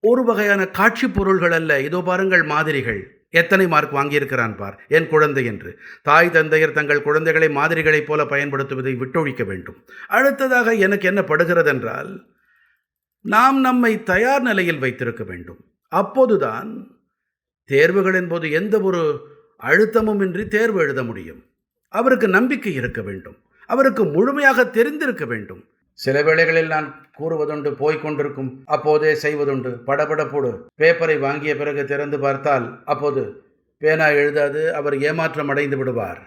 ஒரு வகையான காட்சி பொருள்கள் அல்ல. இதோ பாருங்கள் மாதிரிகள், எத்தனை மார்க் வாங்கியிருக்கிறான் பார் என் குழந்தை என்று. தாய் தந்தையர் தங்கள் குழந்தைகளை மாதிரிகளைப் போல பயன்படுத்துவதை விட்டொழிக்க வேண்டும். அடுத்ததாக எனக்கு என்ன படுகிறது என்றால், நாம் நம்மை தயார் நிலையில் வைத்திருக்க வேண்டும். அப்போதுதான் தேர்வுகளின் போது எந்த ஒரு அழுத்தமும் இன்றி தேர்வு எழுத முடியும். அவருக்கு நம்பிக்கை இருக்க வேண்டும். அவருக்கு முழுமையாக தெரிந்திருக்க வேண்டும். சில வேளைகளில் நான் கூறுவதுண்டு, போய்கொண்டிருக்கும் அப்போதே செய்வதுண்டு. படபடப்போடு பேப்பரை வாங்கிய பிறகு திறந்து பார்த்தால் அப்போது பேனா எழுதாது. அவர் ஏமாற்றம் அடைந்து விடுவார்.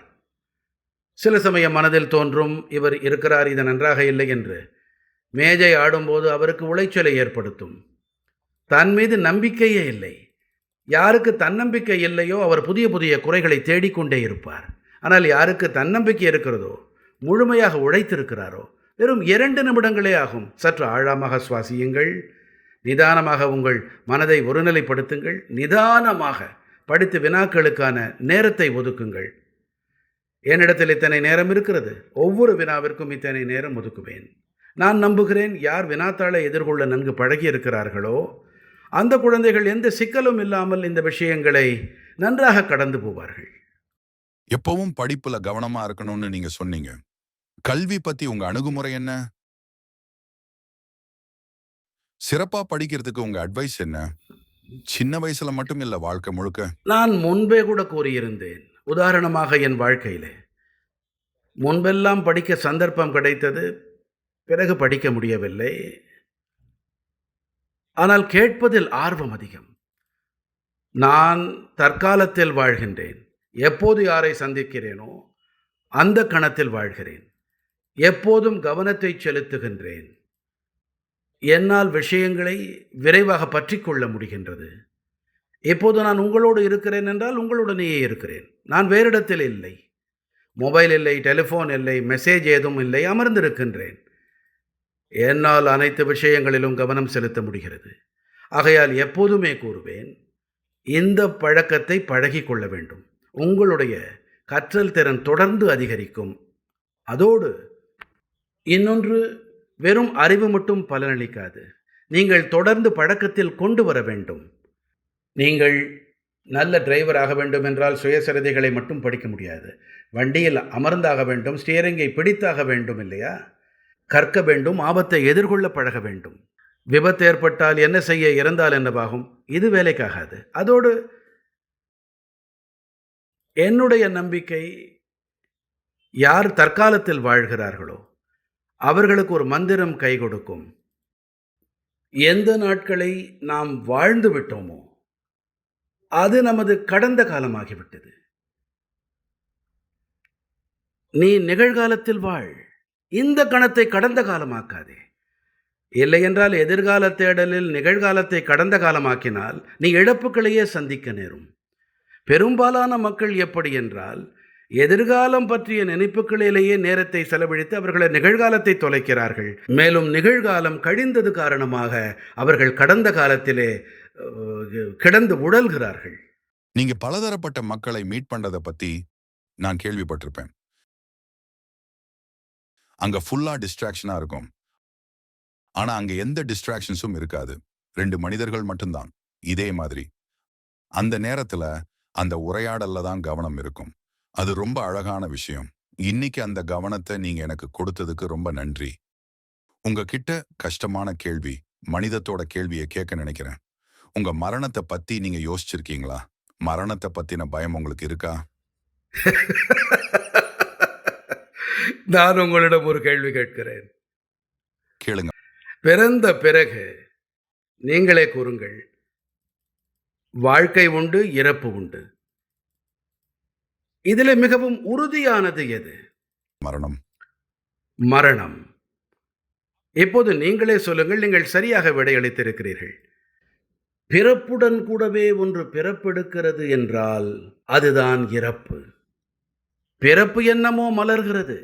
சில சமயம் மனதில் தோன்றும், இவர் இருக்கிறார், இது நன்றாக இல்லை என்று. மேஜை ஆடும்போது அவருக்கு உளைச்சலை ஏற்படுத்தும். தன் மீது நம்பிக்கையே இல்லை. யாருக்கு தன்னம்பிக்கை இல்லையோ அவர் புதிய புதிய குறைகளை தேடிக்கொண்டே இருப்பார். ஆனால் யாருக்கு தன்னம்பிக்கை இருக்கிறதோ, முழுமையாக உழைத்திருக்கிறாரோ, வெறும் 2 நிமிடங்களே ஆகும். சற்று ஆழமாக சுவாசியுங்கள். நிதானமாக உங்கள் மனதை ஒருநிலைப்படுத்துங்கள். நிதானமாக படித்து வினாக்களுக்கான நேரத்தை ஒதுக்குங்கள். என்னிடத்தில் இத்தனை நேரம் இருக்கிறது, ஒவ்வொரு வினாவிற்கும் இத்தனை நேரம் ஒதுக்குவேன். நான் நம்புகிறேன், யார் வினாத்தாளை எதிர்கொள்ள நன்கு பழகி இருக்கிறார்களோ அந்த குழந்தைகள் எந்த சிக்கலும் இல்லாமல் இந்த விஷயங்களை நன்றாக கடந்து போவார்கள். எப்பவும் படிப்புல கவனமா இருக்கணும்னு நீங்க சொன்னீங்க. கல்வி பத்தி உங்க அணுகுமுறை என்ன? சிறப்பா படிக்கிறதுக்கு உங்க அட்வைஸ் என்ன? சின்ன வயசுல மட்டும் இல்ல, வாழ்க்கை முழுக்க. நான் முன்பே கூட கூறியிருந்தேன். உதாரணமாக என் வாழ்க்கையிலே முன்பெல்லாம் படிக்க சந்தர்ப்பம் கிடைத்தது, பிறகு படிக்க முடியவில்லை. ஆனால் கேட்பதில் ஆர்வம் அதிகம். நான் தற்காலத்தில் வாழ்கின்றேன். எப்போது யாரை சந்திக்கிறேனோ அந்த கணத்தில் வாழ்கிறேன். எப்போதும் கவனத்தை செலுத்துகின்றேன். என்னால் விஷயங்களை விரைவாக பற்றி கொள்ள முடிகின்றது. இப்போது நான் உங்களோடு இருக்கிறேன் என்றால் உங்களுடனேயே இருக்கிறேன். நான் வேறிடத்தில் இல்லை. மொபைல் இல்லை, டெலிஃபோன் இல்லை, மெசேஜ் ஏதும் இல்லை, அமர்ந்திருக்கின்றேன். என்னால் அனைத்து விஷயங்களிலும் கவனம் செலுத்த முடிகிறது. ஆகையால் எப்போதுமே கூறுவேன், இந்த பழக்கத்தை பழகிக் கொள்ள வேண்டும். உங்களுடைய கற்றல் திறன் தொடர்ந்து அதிகரிக்கும். அதோடு இன்னொன்று, வெறும் அறிவு மட்டும் பலனளிக்காது. நீங்கள் தொடர்ந்து பழக்கத்தில் கொண்டு வர வேண்டும். நீங்கள் நல்ல டிரைவர் ஆக வேண்டும் என்றால் சுயசரிதைகளை மட்டும் படிக்க முடியாது. வண்டியில் அமர்ந்தாக வேண்டும், ஸ்டியரிங்கை பிடித்தாக வேண்டும் இல்லையா? கற்க வேண்டும், ஆபத்தை எதிர்கொள்ள பழக வேண்டும். விபத்து ஏற்பட்டால் என்ன செய்ய, இறந்தால் என்னவாகும்? இது வேலைக்காகாது. அதோடு என்னுடைய நம்பிக்கை, யார் தற்காலத்தில் வாழ்கிறார்களோ அவர்களுக்கு ஒரு மந்திரம் கை கொடுக்கும். எந்த நாட்களை நாம் வாழ்ந்து விட்டோமோ அது நமது கடந்த காலமாகிவிட்டது. நீ நிகழ்காலத்தில் வாழ். இந்த கணத்தை கடந்த காலமாக்காதே. இல்லையென்றால் எதிர்கால தேடலில் நிகழ்காலத்தை கடந்த காலமாக்கினால் நீ இழப்புகளையே சந்திக்க நேரும். பெரும்பாலான மக்கள் எப்படி என்றால், எதிர்காலம் பற்றிய நினைப்புகளிலேயே நேரத்தை செலவழித்து அவர்களை நிகழ்காலத்தை தொலைக்கிறார்கள். மேலும் நிகழ்காலம் கழிந்தது காரணமாக அவர்கள் கடந்த காலத்திலே கிடந்து உழல்கிறார்கள். நீங்க பலதரப்பட்ட மக்களை மீட் பண்றத பத்தி நான் கேள்விப்பட்டிருப்பேன். அங்க ஃபுல்லா டிஸ்ட்ராக்ஷனா இருக்கும். ஆனா அங்க எந்த டிஸ்ட்ராக்ஷன்ஸும் இருக்காது. 2 மனிதர்கள் மட்டும்தான். இதே மாதிரி அந்த நேரத்துல அந்த உரையாடல்ல தான் கவனம் இருக்கும். அது ரொம்ப அழகான விஷயம். இன்னைக்கு அந்த கவனத்தை நீங்க எனக்கு கொடுத்ததுக்கு ரொம்ப நன்றி. உங்ககிட்ட கஷ்டமான கேள்வி, மனிதத்தோட கேள்வியை கேட்க நினைக்கிறேன். உங்க மரணத்தை பத்தி நீங்க யோசிச்சிருக்கீங்களா? மரணத்தை பத்தின பயம் உங்களுக்கு இருக்கா? நான் உங்களிடம் ஒரு கேள்வி கேட்கிறேன். கேளுங்க. பிறந்த பிறகு நீங்களே கூறுங்கள். வாழ்க்கை உண்டு, இறப்பு உண்டு. இதிலே மிகவும் உறுதியானது எது? மரணம். மரணம். இப்போது நீங்களே சொல்லுங்கள். நீங்கள் சரியாக விடையளித்திருக்கிறீர்கள். பிறப்புடன் கூடவே ஒன்று பிறப்பெடுக்கிறது என்றால் அதுதான் இறப்பு. பிறப்பு என்னமோ மலர்கிறது.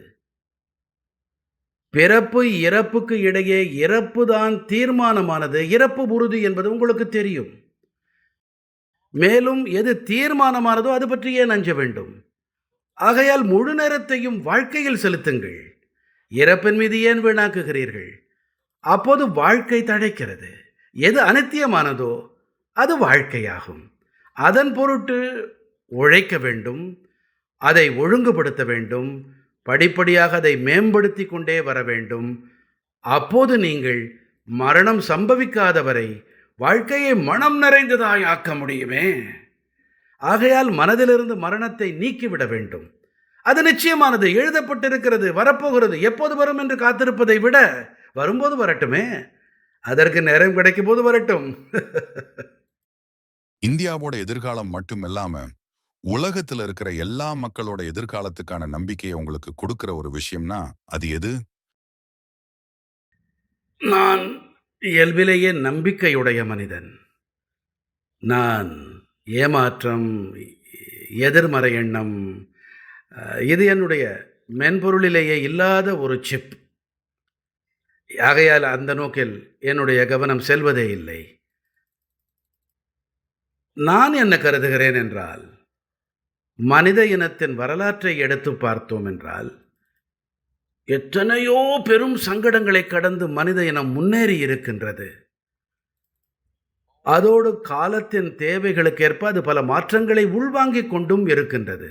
பிறப்பு இறப்புக்கு இடையே இறப்பு தான் தீர்மானமானது. இறப்பு உறுதி என்பது உங்களுக்கு தெரியும். மேலும் எது தீர்மானமானதோ அது பற்றி ஏன் அஞ்ச வேண்டும்? ஆகையால் முழு நேரத்தையும் வாழ்க்கையில் செலுத்துங்கள். இறப்பின் மீது ஏன் வீணாக்குகிறீர்கள்? அப்போது வாழ்க்கை தழைக்கிறது. எது அனித்தியமானதோ அது வாழ்க்கையாகும். அதன் பொருட்டு உழைக்க வேண்டும், அதை ஒழுங்குபடுத்த வேண்டும், படிப்படியாக அதை மேம்படுத்தி கொண்டே வர வேண்டும். அப்போது நீங்கள் மரணம் சம்பவிக்காதவரை வாழ்க்கையை மனம் நிறைந்ததாய் ஆக்க முடியுமே. ஆகையால் மனதிலிருந்து மரணத்தை நீக்கிவிட வேண்டும். அது நிச்சயமானது, எழுதப்பட்டிருக்கிறது, வரப்போகிறது. எப்போது வரும் என்று காத்திருப்பதை விட வரும்போது வரட்டுமே. அதற்கு நேரம் கிடைக்கும் போது வரட்டும். இந்தியாவோட எதிர்காலம் மட்டும் இல்லாம உலகத்துல இருக்கிற எல்லா மக்களோட எதிர்காலத்துக்கான நம்பிக்கையை உங்களுக்கு கொடுக்கிற ஒரு விஷயம்னா அது எது? நான் இயல்பிலேயே நம்பிக்கையுடைய மனிதன். நான் ஏமாற்றம், எதிர்மறை எண்ணம், இது என்னுடைய மென்பொருளிலேயே இல்லாத ஒரு சிப். ஆகையால் அந்த நோக்கில் என்னுடைய கவனம் செல்வதே இல்லை. நான் என்ன கருதுகிறேன் என்றால், மனித இனத்தின் வரலாற்றை எடுத்து பார்த்தோம் என்றால், எத்தனையோ பெரும் சங்கடங்களை கடந்து மனித இனம் முன்னேறி இருக்கின்றது. அதோடு காலத்தின் தேவைகளுக்கேற்ப அது பல மாற்றங்களை உள்வாங்கிக் கொண்டும் இருக்கின்றது.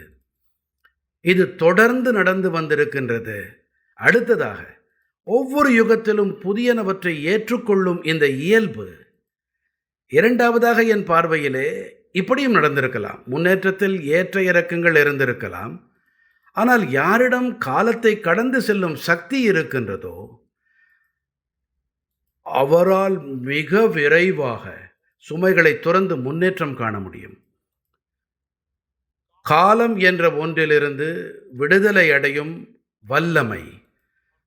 இது தொடர்ந்து நடந்து வந்திருக்கின்றது. அடுத்ததாக ஒவ்வொரு யுகத்திலும் புதியனவற்றை ஏற்றுக்கொள்ளும் இந்த இயல்பு. இரண்டாவதாக என் பார்வையிலே இப்படியும் நடந்திருக்கலாம். முன்னேற்றத்தில் ஏற்ற இறக்கங்கள் இருந்திருக்கலாம். ஆனால் யாரிடம் காலத்தை கடந்து செல்லும் சக்தி இருக்கின்றதோ அவரால் மிக விரைவாக சுமைகளை துறந்து முன்னேற்றம் காண முடியும். காலம் என்ற ஒன்றிலிருந்து விடுதலை அடையும் வல்லமை.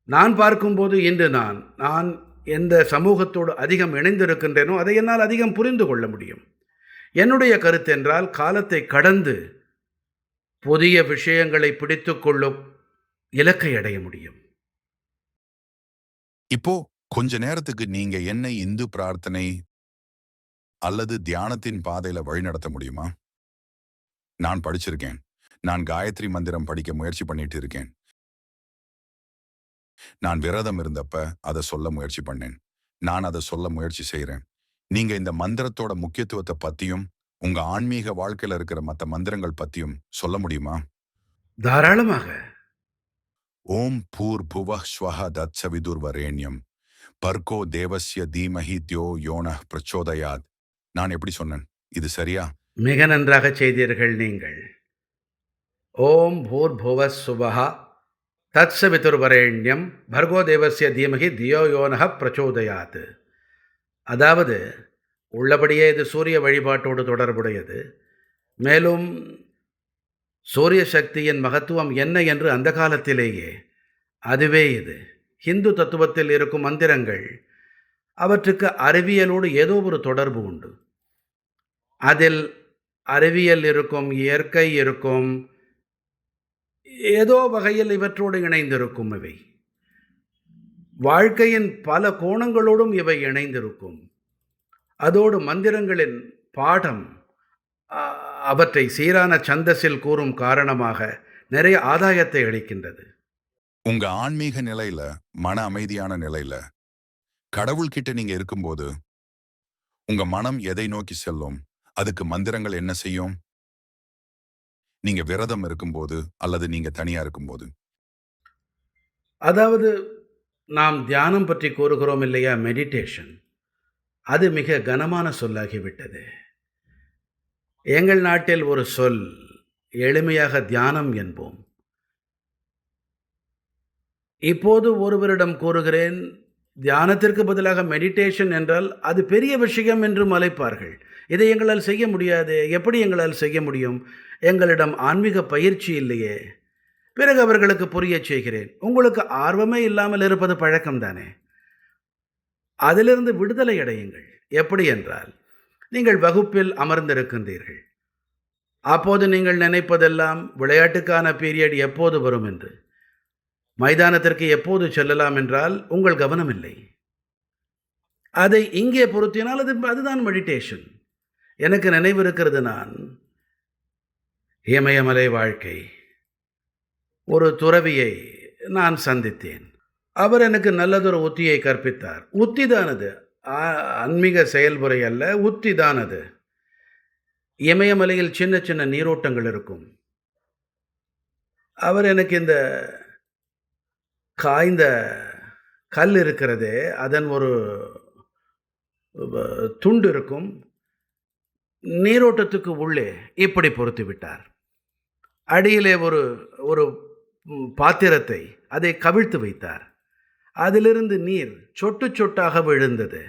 நான் பார்க்கும்போது இன்று நான் எந்த சமூகத்தோடு அதிகம் இணைந்திருக்கின்றேனோ அதை என்னால் அதிகம் புரிந்து கொள்ள முடியும். என்னுடைய கருத்து என்றால், காலத்தை கடந்து புதிய விஷயங்களை பிடித்துக்கொள்ளும் இலக்கை அடைய முடியும். இப்போ கொஞ்ச நேரத்துக்கு நீங்க என்னை இந்து பிரார்த்தனை அல்லது தியானத்தின் பாதையில வழிநடத்த முடியுமா? நான் படிச்சிருக்கேன். நான் காயத்ரி மந்திரம் படிக்க முயற்சி பண்ணிட்டு இருக்கேன். நான் விரதம் இருந்தப்ப அதை சொல்ல முயற்சி பண்ணேன். நான் அதை சொல்ல முயற்சி செய்றேன். நீங்க இந்த மந்திரத்தோட முக்கியத்துவத்தை பத்தியும் உங்க ஆன்மீக வாழ்க்கையில இருக்கிற மத்த மந்திரங்கள் பத்தியும் சொல்ல முடியுமா? தாராளமாக. ஓம் பூர் புவ ஸ்வஹ தத்சவிதுர் வரேண்யம் பர்கோ தேவஸ்ய தீமஹி தியோ யோனः பிரச்சோதயாத். நான் எப்படி சொன்னேன்? இது சரியா? மிக நன்றாக செய்தீர்கள் நீங்கள். ஓம் பூர்புவः சுவः தத்சவிதுர்வரேண்யம் பர்கோ தேவஸ்ய தீமஹி தியோ யோனः பிரச்சோதயாத். அதாவது, உள்ளபடியே இது சூரிய வழிபாட்டோடு தொடர்புடையது. மேலும் சூரிய சக்தியின் மகத்துவம் என்ன என்று அந்த காலத்திலேயே அதுவே இது. ஹிந்து தத்துவத்தில் இருக்கும் மந்திரங்கள், அவற்றுக்கு அறிவியலோடு ஏதோ ஒரு தொடர்பு உண்டு. அதில் அறிவியல் இருக்கும், இயற்கை இருக்கும், ஏதோ வகையில் இவற்றோடு இணைந்திருக்கும் இவை. வாழ்க்கையின் பல கோணங்களோடும் இவை இணைந்திருக்கும். அதோடு மந்திரங்களின் பாடம் அ அவற்றை சீரான சந்தஸில் கூறும் காரணமாக நிறைய ஆதாயத்தை அளிக்கின்றது. உங்க ஆன்மீக நிலையில, மன அமைதியான நிலையில, கடவுள்கிட்ட நீங்க இருக்கும்போது, உங்க மனம் எதை நோக்கி செல்லும்? அதுக்கு மந்திரங்கள் என்ன செய்யும்? நீங்க விரதம் இருக்கும்போது, அல்லது நீங்க தனியா இருக்கும்போது. அதாவது, நாம் தியானம் பற்றி கூறுகிறோம் இல்லையா, மெடிடேஷன். அது மிக கனமான சொல்லாகிவிட்டது. எங்கள் நாட்டில் ஒரு சொல், எளிமையாக தியானம் என்போம். இப்போது ஒருவரிடம் கூறுகிறேன், தியானத்திற்கு பதிலாக மெடிடேஷன் என்றால் அது பெரிய விஷயம் என்று மலைப்பார்கள். இதை எங்களால் செய்ய முடியாது. எப்படி எங்களால் செய்ய முடியும்? எங்களிடம் ஆன்மீக பயிற்சி இல்லையே. பிறகு அவர்களுக்கு புரியச் செய்கிறேன், உங்களுக்கு ஆர்வமே இல்லாமல் இருப்பது பழக்கம்தானே. அதிலிருந்து விடுதலை அடையுங்கள். எப்படி என்றால், நீங்கள் வகுப்பில் அமர்ந்திருக்கின்றீர்கள். அப்போது நீங்கள் நினைப்பதெல்லாம் விளையாட்டுக்கான பீரியட் எப்போது வரும் என்று, மைதானத்திற்கு எப்போது செல்லலாம் என்றால் உங்கள் கவனம் இல்லை. அதை இங்கே பொருத்தினால் அதுதான் மெடிடேஷன். எனக்கு நினைவிருக்கிறது, நான் இமயமலை வாழ்க்கை, ஒரு துறவியை நான் சந்தித்தேன். அவர் எனக்கு நல்லதொரு உத்தியை கற்பித்தார். உத்தி தான் அது, ஆன்மீக செயல்முறை அல்ல, உத்தி தான் அது. இமயமலையில் சின்ன சின்ன நீரோட்டங்கள் இருக்கும். அவர் எனக்கு இந்த காய்ந்த கல் இருக்கிறதே, அதன் ஒரு துண்டு இருக்கும், நீரோட்டத்துக்கு உள்ளே இப்படி பொருத்தி விட்டார். அடியிலே ஒரு ஒரு பாத்திரத்தை, அதை கவிழ்த்து வைத்தார். அதிலிருந்து நீர் சொட்டு சொட்டாக விழுந்தது.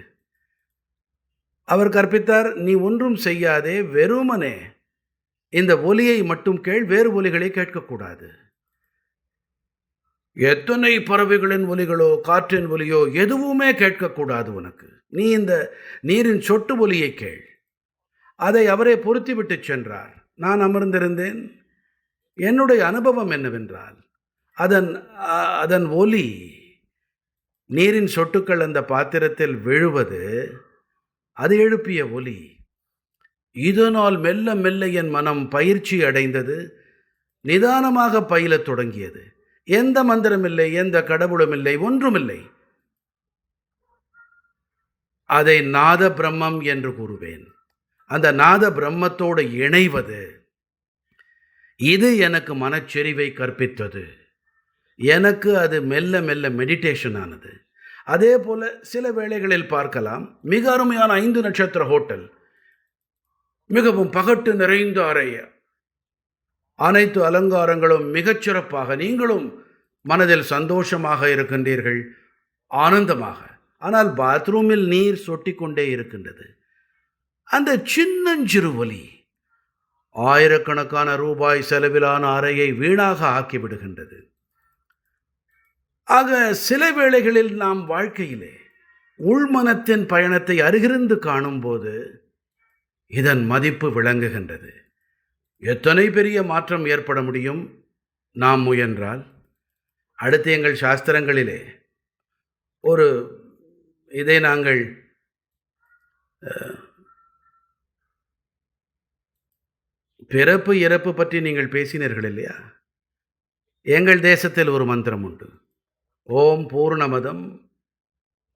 அவர் கற்பித்தார், நீ ஒன்றும் செய்யாதே, வெறுமனே இந்த ஒலியை மட்டும் கேள், வேறு ஒலிகளை கேட்கக்கூடாது. எத்தனை பறவைகளின் ஒலிகளோ, காற்றின் ஒலியோ எதுவுமே கேட்கக்கூடாது உனக்கு. நீ இந்த நீரின் சொட்டு ஒலியை கேள். அதை அவரே பொருத்திவிட்டு சென்றார். நான் அமர்ந்திருந்தேன். என்னுடைய அனுபவம் என்னவென்றால், அதன் அதன் ஒலி, நீரின் சொட்டுக்கள் அந்த பாத்திரத்தில் விழுவது, அது எழுப்பிய ஒலி. இதனால் மெல்ல மெல்ல என் மனம் பயிற்சி அடைந்தது. நிதானமாக பயிலத் தொடங்கியது. எந்த மந்திரமில்லை, எந்த கடவுளும் இல்லை, ஒன்றுமில்லை. அதை நாத பிரம்மம் என்று கூறுவேன். அந்த நாத பிரம்மத்தோடு இணைவது, இது எனக்கு மனச்செறிவை கற்பித்தது. எனக்கு அது மெல்ல மெல்ல மெடிடேஷன் ஆனது. அதே போல சில வேளைகளில் பார்க்கலாம், மிக அருமையான 5 நட்சத்திர ஹோட்டல், மிகவும் பகட்டு நிறைந்த அறை, அனைத்து அலங்காரங்களும் மிகச்சிறப்பாக, நீங்களும் மனதில் சந்தோஷமாக இருக்கின்றீர்கள், ஆனந்தமாக. ஆனால் பாத்ரூமில் நீர் சொட்டிக்கொண்டே இருக்கின்றது. அந்த சின்னஞ்சிறு ஒலி ஆயிரக்கணக்கான ரூபாய் செலவிலான அறையை வீணாக ஆக்கிவிடுகின்றது. ஆக சில வேளைகளில் நாம் வாழ்க்கையிலே உள்மனத்தின் பயணத்தை அருகிருந்து காணும்போது இதன் மதிப்பு விளங்குகின்றது. எத்தனை பெரிய மாற்றம் ஏற்பட முடியும் நாம் முயன்றால். அடுத்து எங்கள் சாஸ்திரங்களிலே ஒரு இதை நாங்கள் பிறப்பு இறப்பு பற்றி நீங்கள் பேசினீர்கள் இல்லையா? எங்கள் தேசத்தில் ஒரு மந்திரம் உண்டு. ஓம் பூர்ணமதம்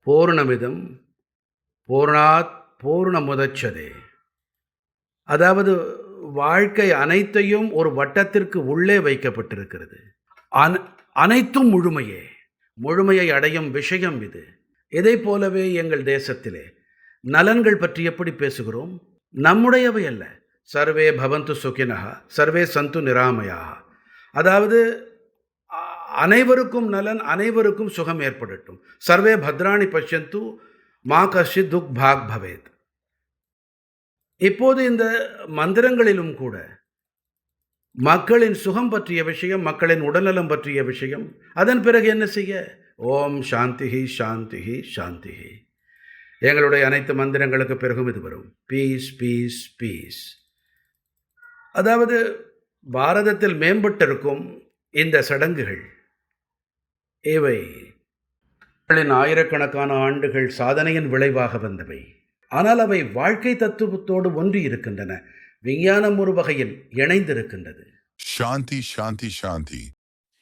பூர்ணமிதம் பூர்ணாத் பூர்ணமுதச்சதே. அதாவது வாழ்க்கை அனைத்தையும் ஒரு வட்டத்திற்கு உள்ளே வைக்கப்பட்டிருக்கிறது. அன அனைத்தும் முழுமையே. முழுமையை அடையும் விஷயம் இது. இதைப் போலவே எங்கள் தேசத்திலே நலன்கள் பற்றி எப்படி பேசுகிறோம்? நம்முடையவை அல்ல. சர்வே பவந்து சுகினஹ, சர்வே சந்து நிராமயாः. அதாவது அ அனைவருக்கும் நலன், அனைவருக்கும் சுகம் ஏற்படட்டும். சர்வே பத்ராணி பஷ்யந்து மா கஷ்சித் துக் பாக் பவேத். இப்போது இந்த மந்திரங்களிலும் கூட மக்களின் சுகம் பற்றிய விஷயம், மக்களின் உடல்நலம் பற்றிய விஷயம். அதன் பிறகு என்ன செய்ய? ஓம் சாந்திஹி சாந்திஹி சாந்திஹி. எங்களுடைய அனைத்து மந்திரங்களுக்கு பிறகும் இது வரும். Peace peace peace. அதாவது பாரதத்தில் மேம்பட்டிருக்கும் இந்த சடங்குகள், இவை ஆயிரக்கணக்கான ஆண்டுகள் சாதனையின் விளைவாக வந்தவை. ஆனால் அவை வாழ்க்கை தத்துவத்தோடு ஒன்றி இருக்கின்றன. விஞ்ஞானம் ஒரு வகையில் இணைந்திருக்கின்றது. சாந்தி சாந்தி சாந்தி.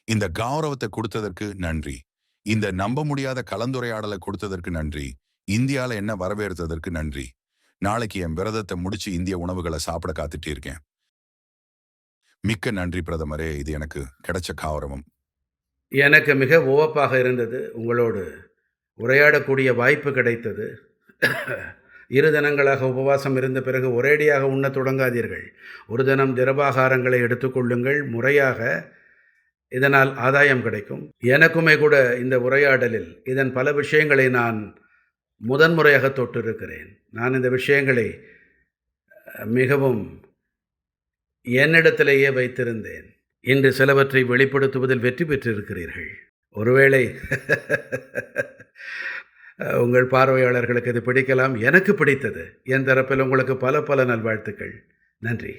இந்த கௌரவத்தை கொடுத்ததற்கு நன்றி. இந்த நம்ப முடியாத கலந்துரையாடலை கொடுத்ததற்கு நன்றி. இந்தியால என்ன வரவேற்றதற்கு நன்றி. நாளைக்கு என் விரதத்தை முடிச்சு இந்திய உணவுகளை சாப்பிட காத்துட்டு இருக்கேன். மிக்க நன்றி பிரதமரே, இது எனக்கு கிடைச்ச கௌரவம். எனக்கு மிக உவப்பாக இருந்தது. உங்களோடு உரையாடக்கூடிய வாய்ப்பு கிடைத்தது. 2 தினங்களாக உபவாசம் இருந்த பிறகு ஒரேடியாக உண்ணத் தொடங்காதீர்கள். ஒரு தினம் திரவாகாரங்களை எடுத்துக்கொள்ளுங்கள் முறையாக. இதனால் ஆதாயம் கிடைக்கும். எனக்குமே கூட இந்த உரையாடலில் இதன் பல விஷயங்களை நான் முதன்முறையாக தொட்டிருக்கிறேன். நான் இந்த விஷயங்களை மிகவும் என்னிடத்திலேயே வைத்திருந்தேன். இன்று சிலவற்றை வெளிப்படுத்துவதில் வெற்றி பெற்றிருக்கிறீர்கள். ஒருவேளை உங்கள் பார்வையாளர்களுக்கு இது பிடிக்கலாம். எனக்கு பிடித்தது. என் தரப்பில் உங்களுக்கு பல பல நல்வாழ்த்துக்கள். நன்றி.